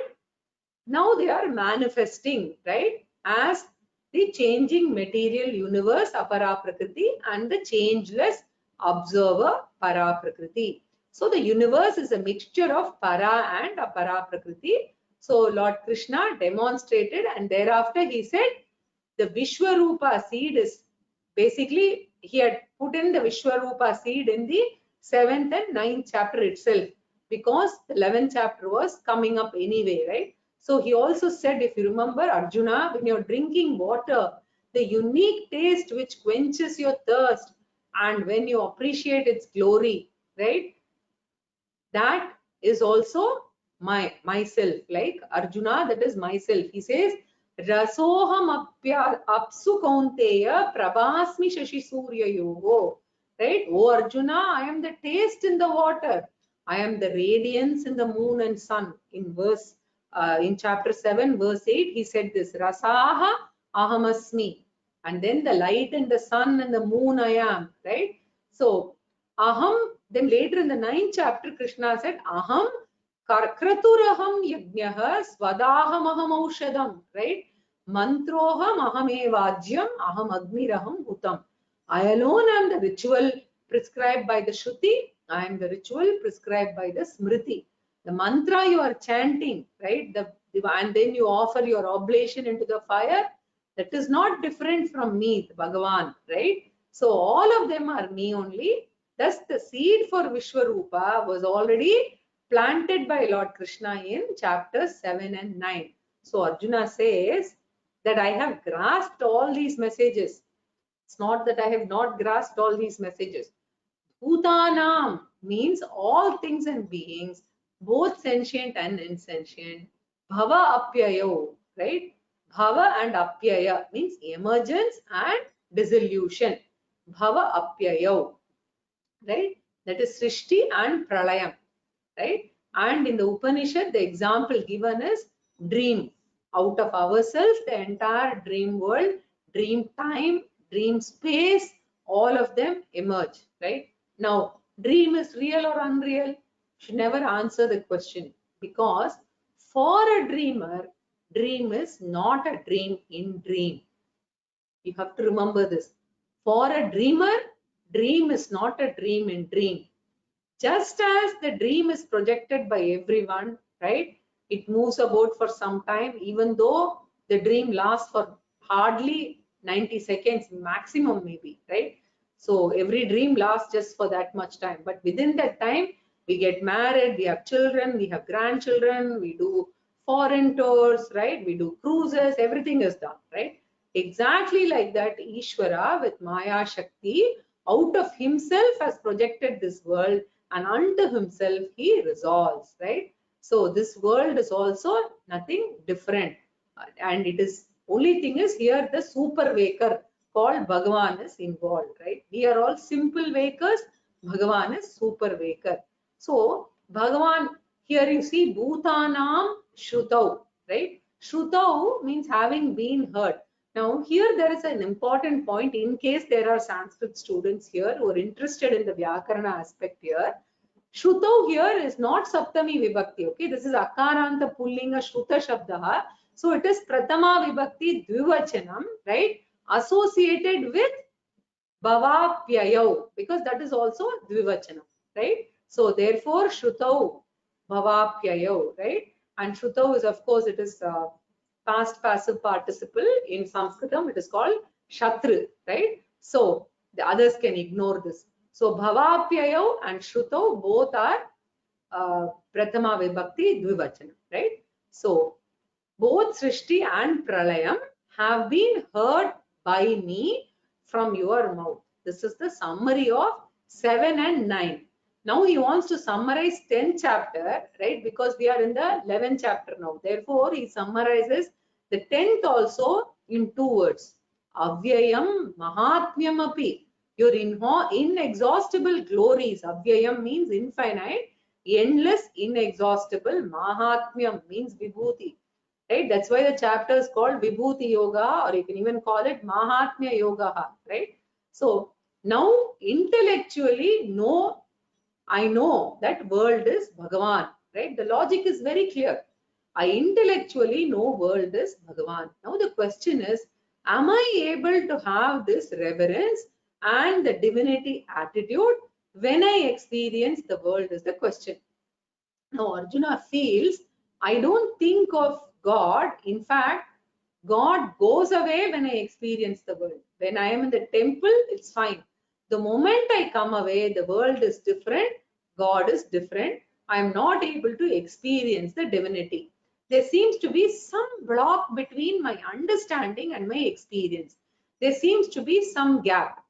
now they are manifesting, right, as the changing material universe Aparaprakriti and the changeless observer Paraprakriti. So the universe is a mixture of para and Aparaprakriti. So Lord Krishna demonstrated, and thereafter he said the Vishwarupa seed is basically, he had put in the Vishwarupa seed in the 7th and 9th chapter itself, because the 11th chapter was coming up anyway, right? So he also said, if you remember, Arjuna, when you're drinking water, the unique taste which quenches your thirst, and when you appreciate its glory, right? That is also myself, like Arjuna, that is myself. He says, Rasoham apsu kaunteya prabhasmi shashi surya yogo. Right? Oh Arjuna, I am the taste in the water. I am the radiance in the moon and sun. In chapter 7, verse 8, he said this, Rasaha ahamasmi. And then the light and the sun and the moon I am, right? So, aham, then later in the 9th chapter, Krishna said, aham karkraturaham yajnaha swadaham aham aushadam, right? Mantroham ahamevajyam aham agniraham bhutam. I alone am the ritual prescribed by the Shruti. I am the ritual prescribed by the Smriti. The mantra you are chanting, right? And then you offer your oblation into the fire. That is not different from me, the Bhagavan, right? So all of them are me only. Thus the seed for Vishwarupa was already planted by Lord Krishna in chapters 7 and 9. So Arjuna says that I have grasped all these messages. It's not that I have not grasped all these messages. Bhutanam means all things and beings, both sentient and insentient. Bhava apyayo, right? Bhava and apyaya means emergence and dissolution. Bhava apyayo, right? That is Srishti and Pralayam, right? And in the Upanishad, the example given is dream. Out of ourselves, the entire dream world, dream time, dream space, all of them emerge, right? Now, dream is real or unreal? Should never answer the question, because for a dreamer, dream is not a dream in dream. You have to remember this. For a dreamer, dream is not a dream in dream. Just as the dream is projected by everyone, right? It moves about for some time, even though the dream lasts for hardly 90 seconds maximum, maybe, right? So every dream lasts just for that much time. But within that time, we get married, we have children, we have grandchildren, we do foreign tours, right? We do cruises, everything is done, right? Exactly like that, Ishvara with Maya Shakti, out of himself has projected this world, and unto himself he resolves, right? So this world is also nothing different, and it is only thing is here the super waker called Bhagavan is involved, right? We are all simple wakers, Bhagavan is super waker. So Bhagavan, here you see Bhutanam Shrutau, right? Shrutau means having been heard. Now here there is an important point in case there are Sanskrit students here who are interested in the Vyakarana aspect here. Shrutau here is not Saptami Vibhakti, okay? This is Akaranta Pullinga Shruta Shabdaha. So it is Pratama Vibhakti Dvivachanam, right? Associated with Bhavapyayau, because that is also Dvivachanam, right? So therefore Shrutau Bhavapyayau, right? And Shrutau is, of course, it is past passive participle. In Sanskritam it is called Shatru, right? So the others can ignore this. So Bhavapyayau and Shrutau both are Prathama Vibhakti Dvivachanam, right? So both Srishti and Pralayam have been heard by me from your mouth. This is the summary of 7 and 9. Now he wants to summarize 10th chapter, right? Because we are in the 11th chapter now. Therefore, he summarizes the 10th also in 2 words. Avyayam Mahatmyam api. Your inexhaustible glories. Avyayam means infinite. Endless, inexhaustible. Mahatmyam means vibhuti. Right? That's why the chapter is called Vibhuti Yoga, or you can even call it Mahatmya Yoga, right? So now intellectually, I know that world is Bhagavan, right? The logic is very clear. I intellectually know world is Bhagavan. Now the question is, am I able to have this reverence and the divinity attitude when I experience the world is the question. Now Arjuna feels, I don't think of God. In fact, God goes away when I experience the world. When I am in the temple, it's fine. The moment I come away, the world is different, God is different. I am not able to experience the divinity. There seems to be some block between my understanding and my experience. There seems to be some gap.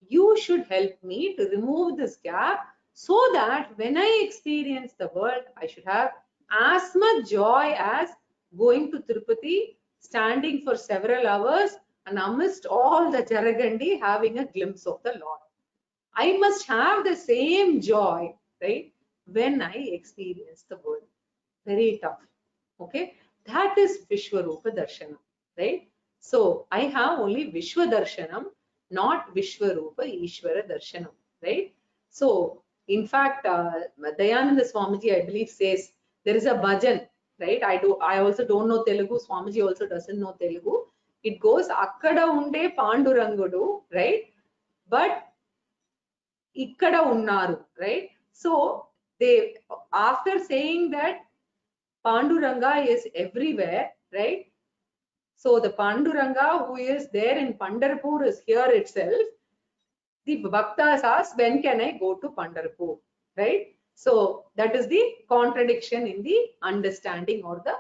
You should help me to remove this gap so that when I experience the world, I should have as much joy as going to Tirupati, standing for several hours, and amidst all the Jaragandi, having a glimpse of the Lord. I must have the same joy, right, when I experience the world. Very tough. Okay, that is Vishwarupa Darshanam, right? So I have only Vishwa Darshanam, not Vishwarupa Ishvara Darshanam, right? So in fact, Dayananda Swamiji, I believe, says there is a bhajan, right? I also don't know Telugu. Swamiji also doesn't know Telugu. It goes Akkada unde Pandurangudu, right? But ikkada unnaru, right? So they, after saying that Panduranga is everywhere, right? So the Panduranga who is there in Pandharpur is here itself. The Bhaktas ask, when can I go to Pandharpur, right? So that is the contradiction in the understanding or the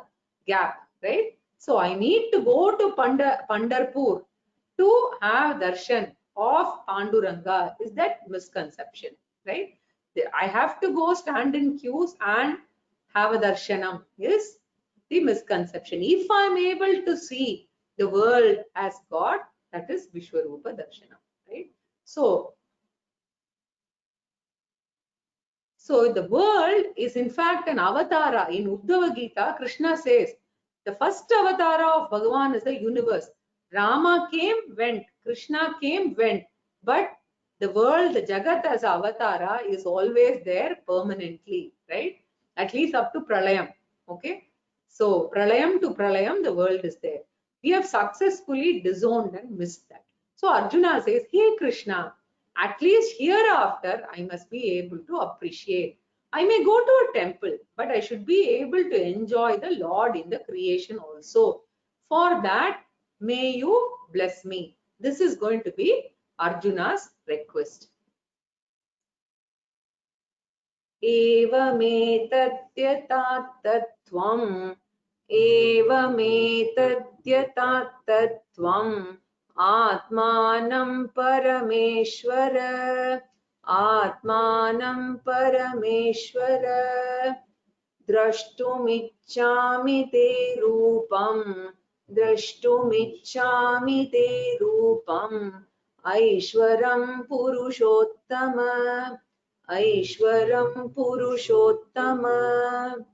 gap, right? So I need to go to Pandharpur to have darshan of Panduranga. Is that misconception, right? I have to go stand in queues and have a darshanam is the misconception. If I'm able to see the world as God, that is Vishwarupa Darshanam, right? So So the world is in fact an avatara. In Uddhava Gita, Krishna says, the first avatara of Bhagavan is the universe. Rama came, went. Krishna came, went. But the world, the Jagat as avatara is always there permanently, right? At least up to Pralayam, okay? So Pralayam to Pralayam, the world is there. We have successfully disowned and missed that. So Arjuna says, hey Krishna, at least hereafter I must be able to appreciate. I may go to a temple, but I should be able to enjoy the Lord in the creation also. For that, may you bless me. This is going to be Arjuna's request. Evametatyatattvam evametatyatattvam atmanam parameshwara atmanam parameshwara drashtumiccami te rupam drashtumiccami te rupam aishwaram purushottama aishwaram purushottama.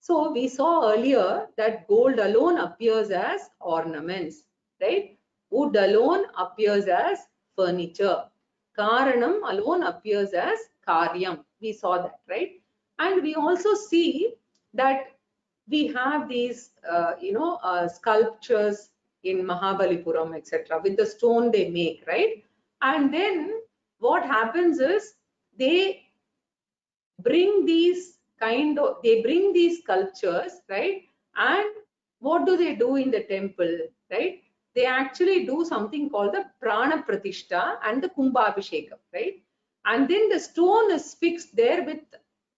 So we saw earlier that gold alone appears as ornaments, right? Wood alone appears as furniture. Karanam alone appears as karyam. We saw that, right? And we also see that we have these, sculptures in Mahabalipuram, etc., with the stone they make, right? And then what happens is they bring these sculptures, right? And what do they do in the temple, right? They actually do something called the Prana Pratishta and the Kumbhabhishekam, right? And then the stone is fixed there with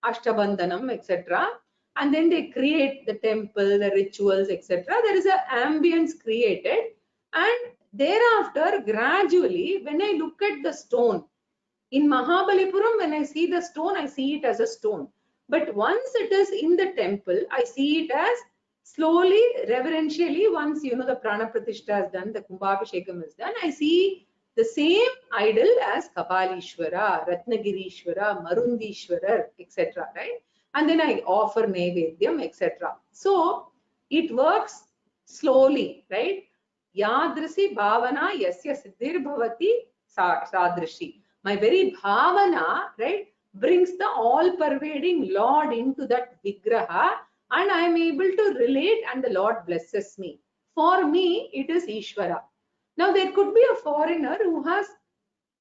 Ashtabandhanam, etc. And then they create the temple, the rituals, etc. There is an ambience created, and thereafter, gradually, when I look at the stone, in Mahabalipuram, when I see the stone, I see it as a stone. But once it is in the temple, I see it as slowly, reverentially, once the Prana Pratishta is done, the Kumbhabhishekam is done, I see the same idol as Kapalishwara, Ratnagirishwara, Marundishwarar, etc. Right? And then I offer Naivedyam, etc. So it works slowly, right? Yadrisi bhavana yasya siddhir bhavati sadrishi. My very bhavana, right, brings the all-pervading Lord into that vigraha, and I am able to relate, and the Lord blesses me. For me, it is Ishvara. Now, there could be a foreigner who has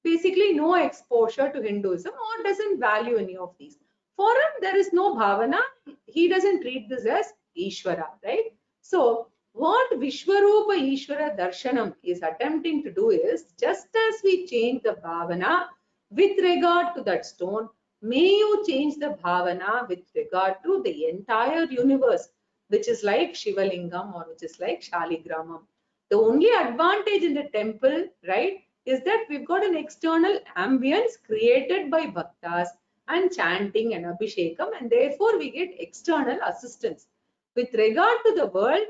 basically no exposure to Hinduism or doesn't value any of these. For him, there is no bhavana. He doesn't treat this as Ishvara, right? So, what Vishwarupa Ishvara Darshanam is attempting to do is, just as we change the bhavana with regard to that stone, may you change the bhavana with regard to the entire universe, which is like Shivalingam or which is like Shaligramam. The only advantage in the temple, right, is that we've got an external ambience created by bhaktas and chanting and abhishekam, and therefore we get external assistance. With regard to the world,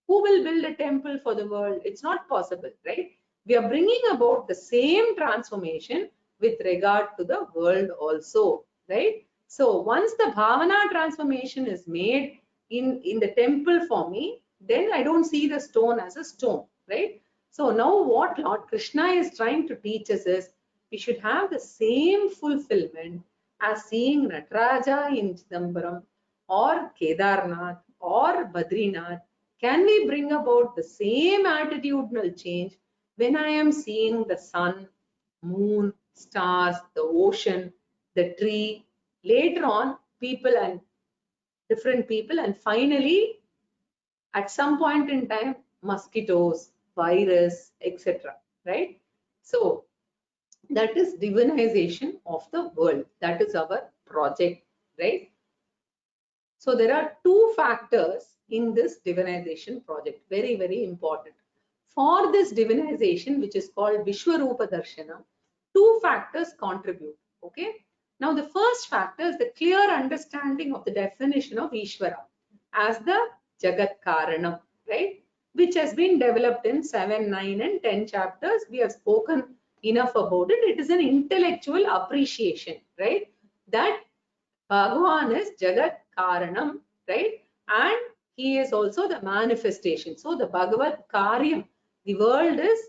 who will build a temple for the world? It's not possible, right? We are bringing about the same transformation with regard to the world also, right? So once the bhavana transformation is made in the temple for me, then I don't see the stone as a stone, right? So now what Lord Krishna is trying to teach us is, we should have the same fulfillment as seeing Nataraja in Chidambaram or Kedarnath or Badrinath. Can we bring about the same attitudinal change when I am seeing the sun, moon, stars, the ocean, the tree, later on people and different people, and finally at some point in time mosquitoes, virus, etc. Right? So that is divinization of the world. That is our project, right? So there are two factors in this divinization project, very, very important. For this divinization, which is called Vishwarupa Darshana, two factors contribute, okay? Now the first factor is the clear understanding of the definition of Ishvara as the Jagat Karanam, right? Which has been developed in 7, 9 and 10 chapters. We have spoken enough about it. It is an intellectual appreciation, right? That Bhagavan is Jagat Karanam, right? And he is also the manifestation. So the Bhagavad Karyam, the world is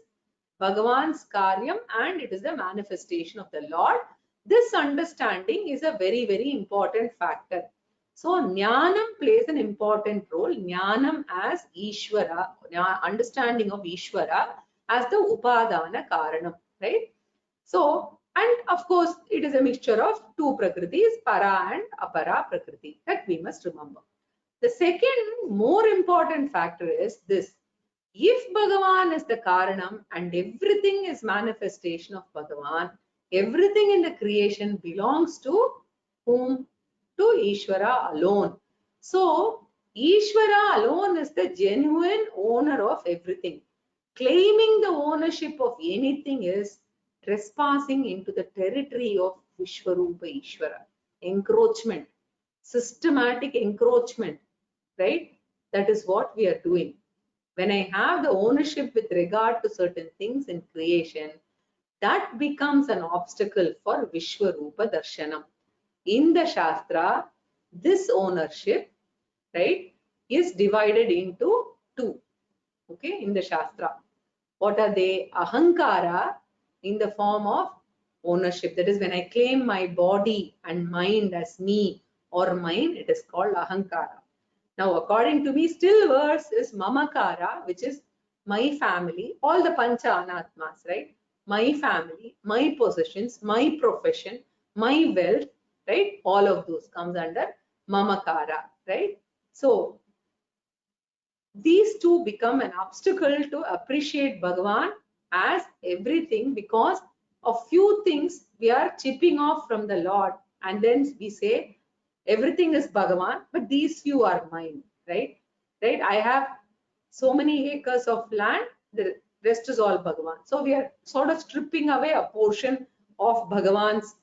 Bhagavan's Karyam and it is the manifestation of the Lord. This understanding is a very, very important factor. So Jnanam plays an important role. Jnanam as Ishvara, understanding of Ishvara as the Upadana Karanam, right? So, and of course, it is a mixture of two Prakritis, Para and Apara Prakriti, that we must remember. The second more important factor is this. If Bhagavan is the Karanam and everything is manifestation of Bhagavan, everything in the creation belongs to whom? To Ishvara alone. So, Ishvara alone is the genuine owner of everything. Claiming the ownership of anything is trespassing into the territory of Vishwarupa Ishvara. Encroachment, systematic encroachment, right? That is what we are doing. When I have the ownership with regard to certain things in creation, that becomes an obstacle for Vishwarupa Darshanam. In the Shastra, this ownership, right, is divided into two. Okay, in the Shastra. What are they? Ahankara in the form of ownership. That is when I claim my body and mind as me or mine, it is called Ahankara. Now, according to me, still worse is Mamakara, which is my family, all the Pancha Anatmas, right? My family, my possessions, my profession, my wealth, right? All of those comes under Mamakara, right? So, these two become an obstacle to appreciate Bhagavan as everything because of few things we are chipping off from the Lord and then we say everything is Bhagavan, but these few are mine, right? Right? I have so many acres of land, the rest is all Bhagavan. So we are sort of stripping away a portion of Bhagavan's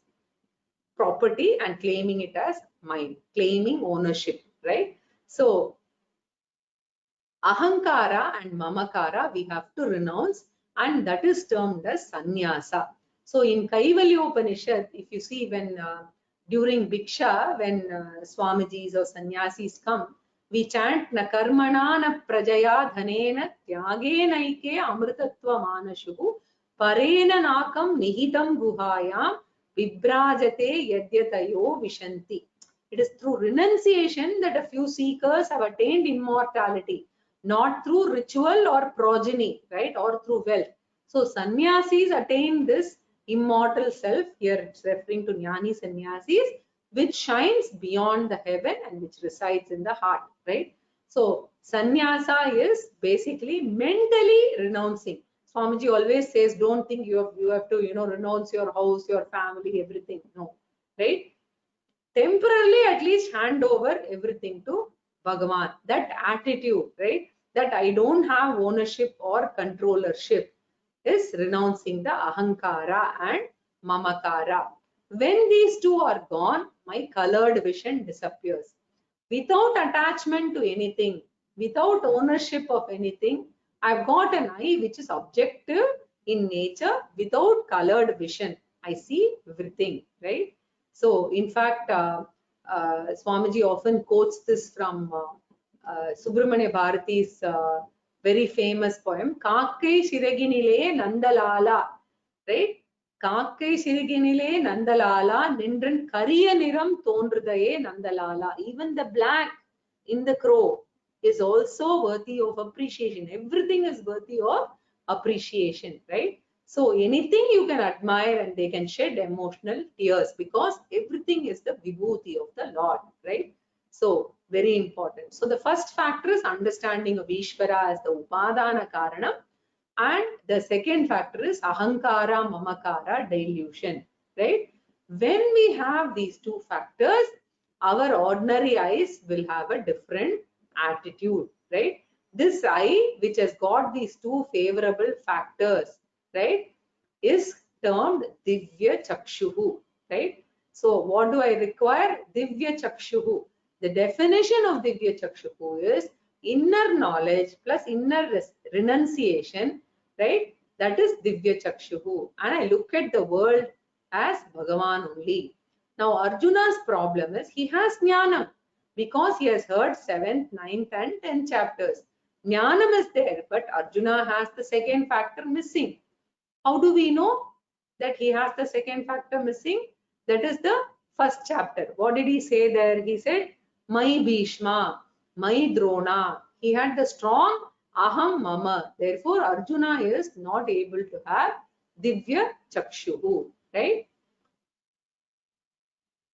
property and claiming it as mine, claiming ownership, right? So Ahankara and Mamakara we have to renounce and that is termed as Sannyasa. So in Kaivalyopanishad, if you see when during Bhiksha, when Swamijis or Sannyasis come, we chant na karmana na prajaya dhanena tyagenaike amritattva manashuhu parena nakam nihitam guhayam vibrajate yadyatayo vishanti. It is through renunciation that a few seekers have attained immortality, not through ritual or progeny, right, or through wealth. So sannyasis attain this immortal self, here it's referring to Jnani sannyasis, which shines beyond the heaven and which resides in the heart, right? So sannyasa is basically mentally renouncing. Swamiji always says, don't think you have to, renounce your house, your family, everything. No, right? Temporarily at least hand over everything to Bhagavan. That attitude, right? That I don't have ownership or controllership is renouncing the Ahankara and Mamakara. When these two are gone, my colored vision disappears. Without attachment to anything, without ownership of anything, I've got an eye which is objective in nature without colored vision. I see everything, right? So, in fact, Swamiji often quotes this from Subramanya Bharati's very famous poem, Kakkai Shiraginile Nandalala, right? Kakkai Shiriginile Nandalala, Nindran Kariya Niram Tondrudaye Nandalala. Even the black in the crow is also worthy of appreciation. Everything is worthy of appreciation, right? So anything you can admire and they can shed emotional tears because everything is the vibhuti of the Lord, right? So very important. So the first factor is understanding of Ishvara as the Upadana Karanam. And the second factor is Ahankara, Mamakara, delusion, right? When we have these two factors, our ordinary eyes will have a different attitude, right? This eye, which has got these two favorable factors, right, is termed Divya Chakshuhu, right? So what do I require? Divya Chakshuhu. The definition of Divya Chakshuhu is inner knowledge plus inner renunciation, right, that is Divya Chakshuhu, and I look at the world as Bhagavan only. Now Arjuna's problem is he has Jnanam because he has heard 7th, 9th and 10th chapters. Jnanam is there, but Arjuna has the second factor missing. How do we know that he has the second factor missing? That is the first chapter. What did he say there? He said, Mai Bhishma, Mai Drona. He had the strong Aham Mama. Therefore, Arjuna is not able to have Divya Chakshuhu, right?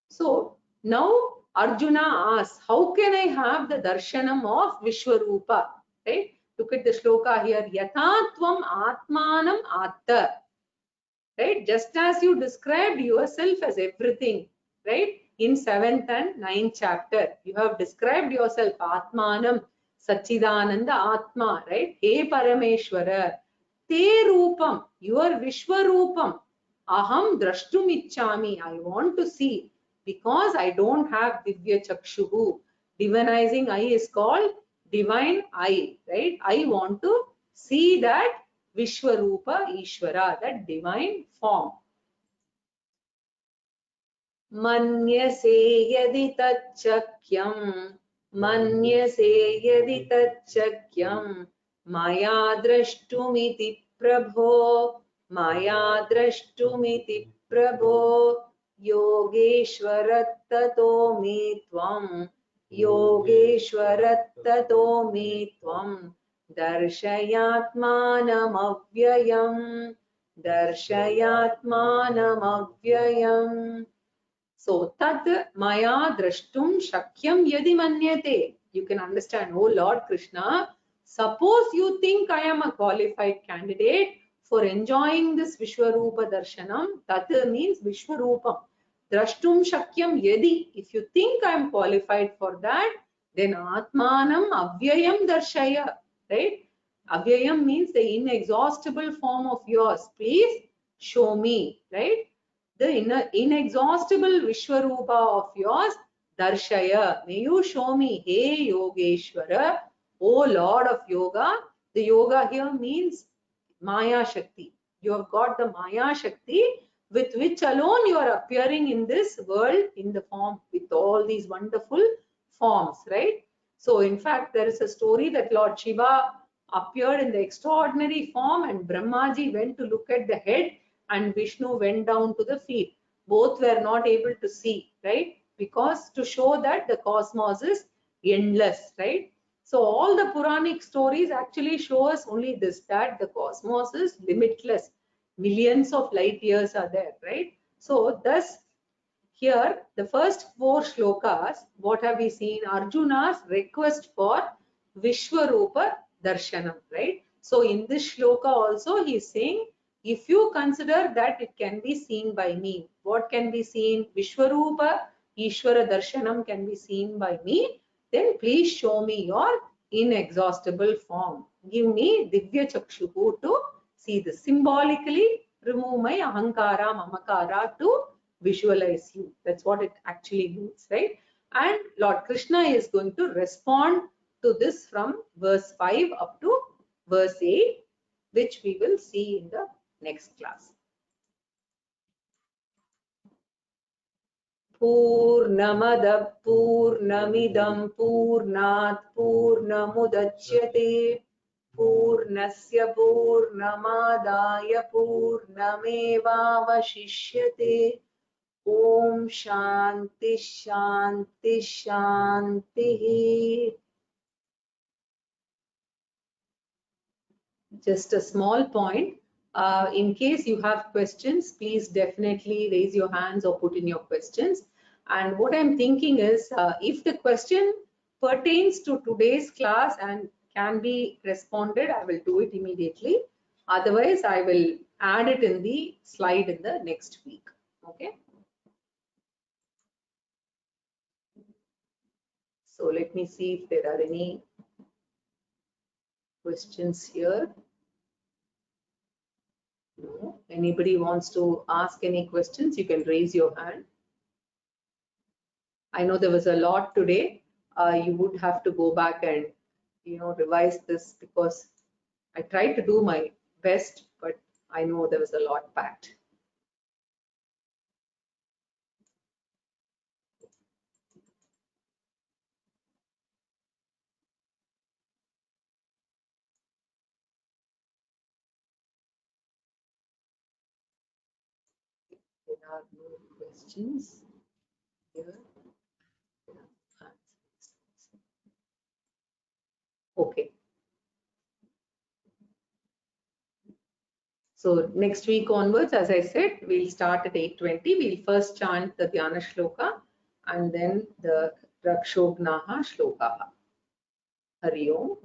So now Arjuna asks, how can I have the darshanam of Vishwarupa? Right? Look at the shloka here. Yathatvam atmanam atta. Right? Just as you described yourself as everything, right? In 7th and 9th chapter, you have described yourself Atmanam, Sachidananda Atma, right? Hey Parameshwara, Te Rupam, your Vishwarupam, Aham Drashtumichami, I want to see, because I don't have Divya Chakshuhu. Divinizing eye is called divine eye, right? I want to see that Vishwarupa Ishvara, that divine form. Manyase yadi tachakyam, manyase yadi tachakyam, maya drashtumiti prabho, maya drashtumiti prabho, yogeshwarattato me tvam, yogeshwarattato me tvam. Darshayatmanamavyayam, Darshayatmanamavyayam. So, tat maya drashtum shakyam yadi manyate. You can understand, oh Lord Krishna, suppose you think I am a qualified candidate for enjoying this Vishwarupa darshanam, tat means Vishwarupam. Drashtum shakyam yadi, if you think I am qualified for that, then Atmanam avyayam darshaya. Right? Avyayam means the inexhaustible form of yours. Please show me, right? The inexhaustible Vishwarupa of yours, Darshaya. May you show me, hey Yogeshwara, O Lord of Yoga. The yoga here means Maya Shakti. You have got the Maya Shakti with which alone you are appearing in this world in the form with all these wonderful forms, right? So in fact, there is a story that Lord Shiva appeared in the extraordinary form and Brahmaji went to look at the head and Vishnu went down to the feet. Both were not able to see, right? Because to show that the cosmos is endless, right? So all the Puranic stories actually show us only this, that the cosmos is limitless. Millions of light years are there, right? So thus here, the first 4 shlokas, what have we seen? Arjuna's request for Vishwarupa Darshanam, right? So in this shloka also he is saying, if you consider that it can be seen by me, what can be seen? Vishwarupa Ishvara Darshanam can be seen by me, then please show me your inexhaustible form. Give me Divya Chakshuhu to see this. Symbolically, remove my Ahankara, Mamakara to visualize you. That's what it actually means, right? And Lord Krishna is going to respond to this from verse 5 up to verse 8, which we will see in the next class. Purnamada Purnamidam Purnat Purnamudachyate Purnasya Purnamadaya Purnamevavashishyate. Om Shanti Shanti Shanti. Just a small point. In case you have questions, please definitely raise your hands or put in your questions. And what I'm thinking is, if the question pertains to today's class and can be responded, I will do it immediately. Otherwise, I will add it in the slide in the next week. Okay. So let me see if there are any questions here. No. Anybody wants to ask any questions, you can raise your hand. I know there was a lot today. You would have to go back and revise this, because I tried to do my best, but I know there was a lot packed. There are no questions here. Okay. So next week onwards, as I said, we'll start at 8:20. We'll first chant the Dhyana Shloka and then the Rakshognaha Shloka. Hari Om.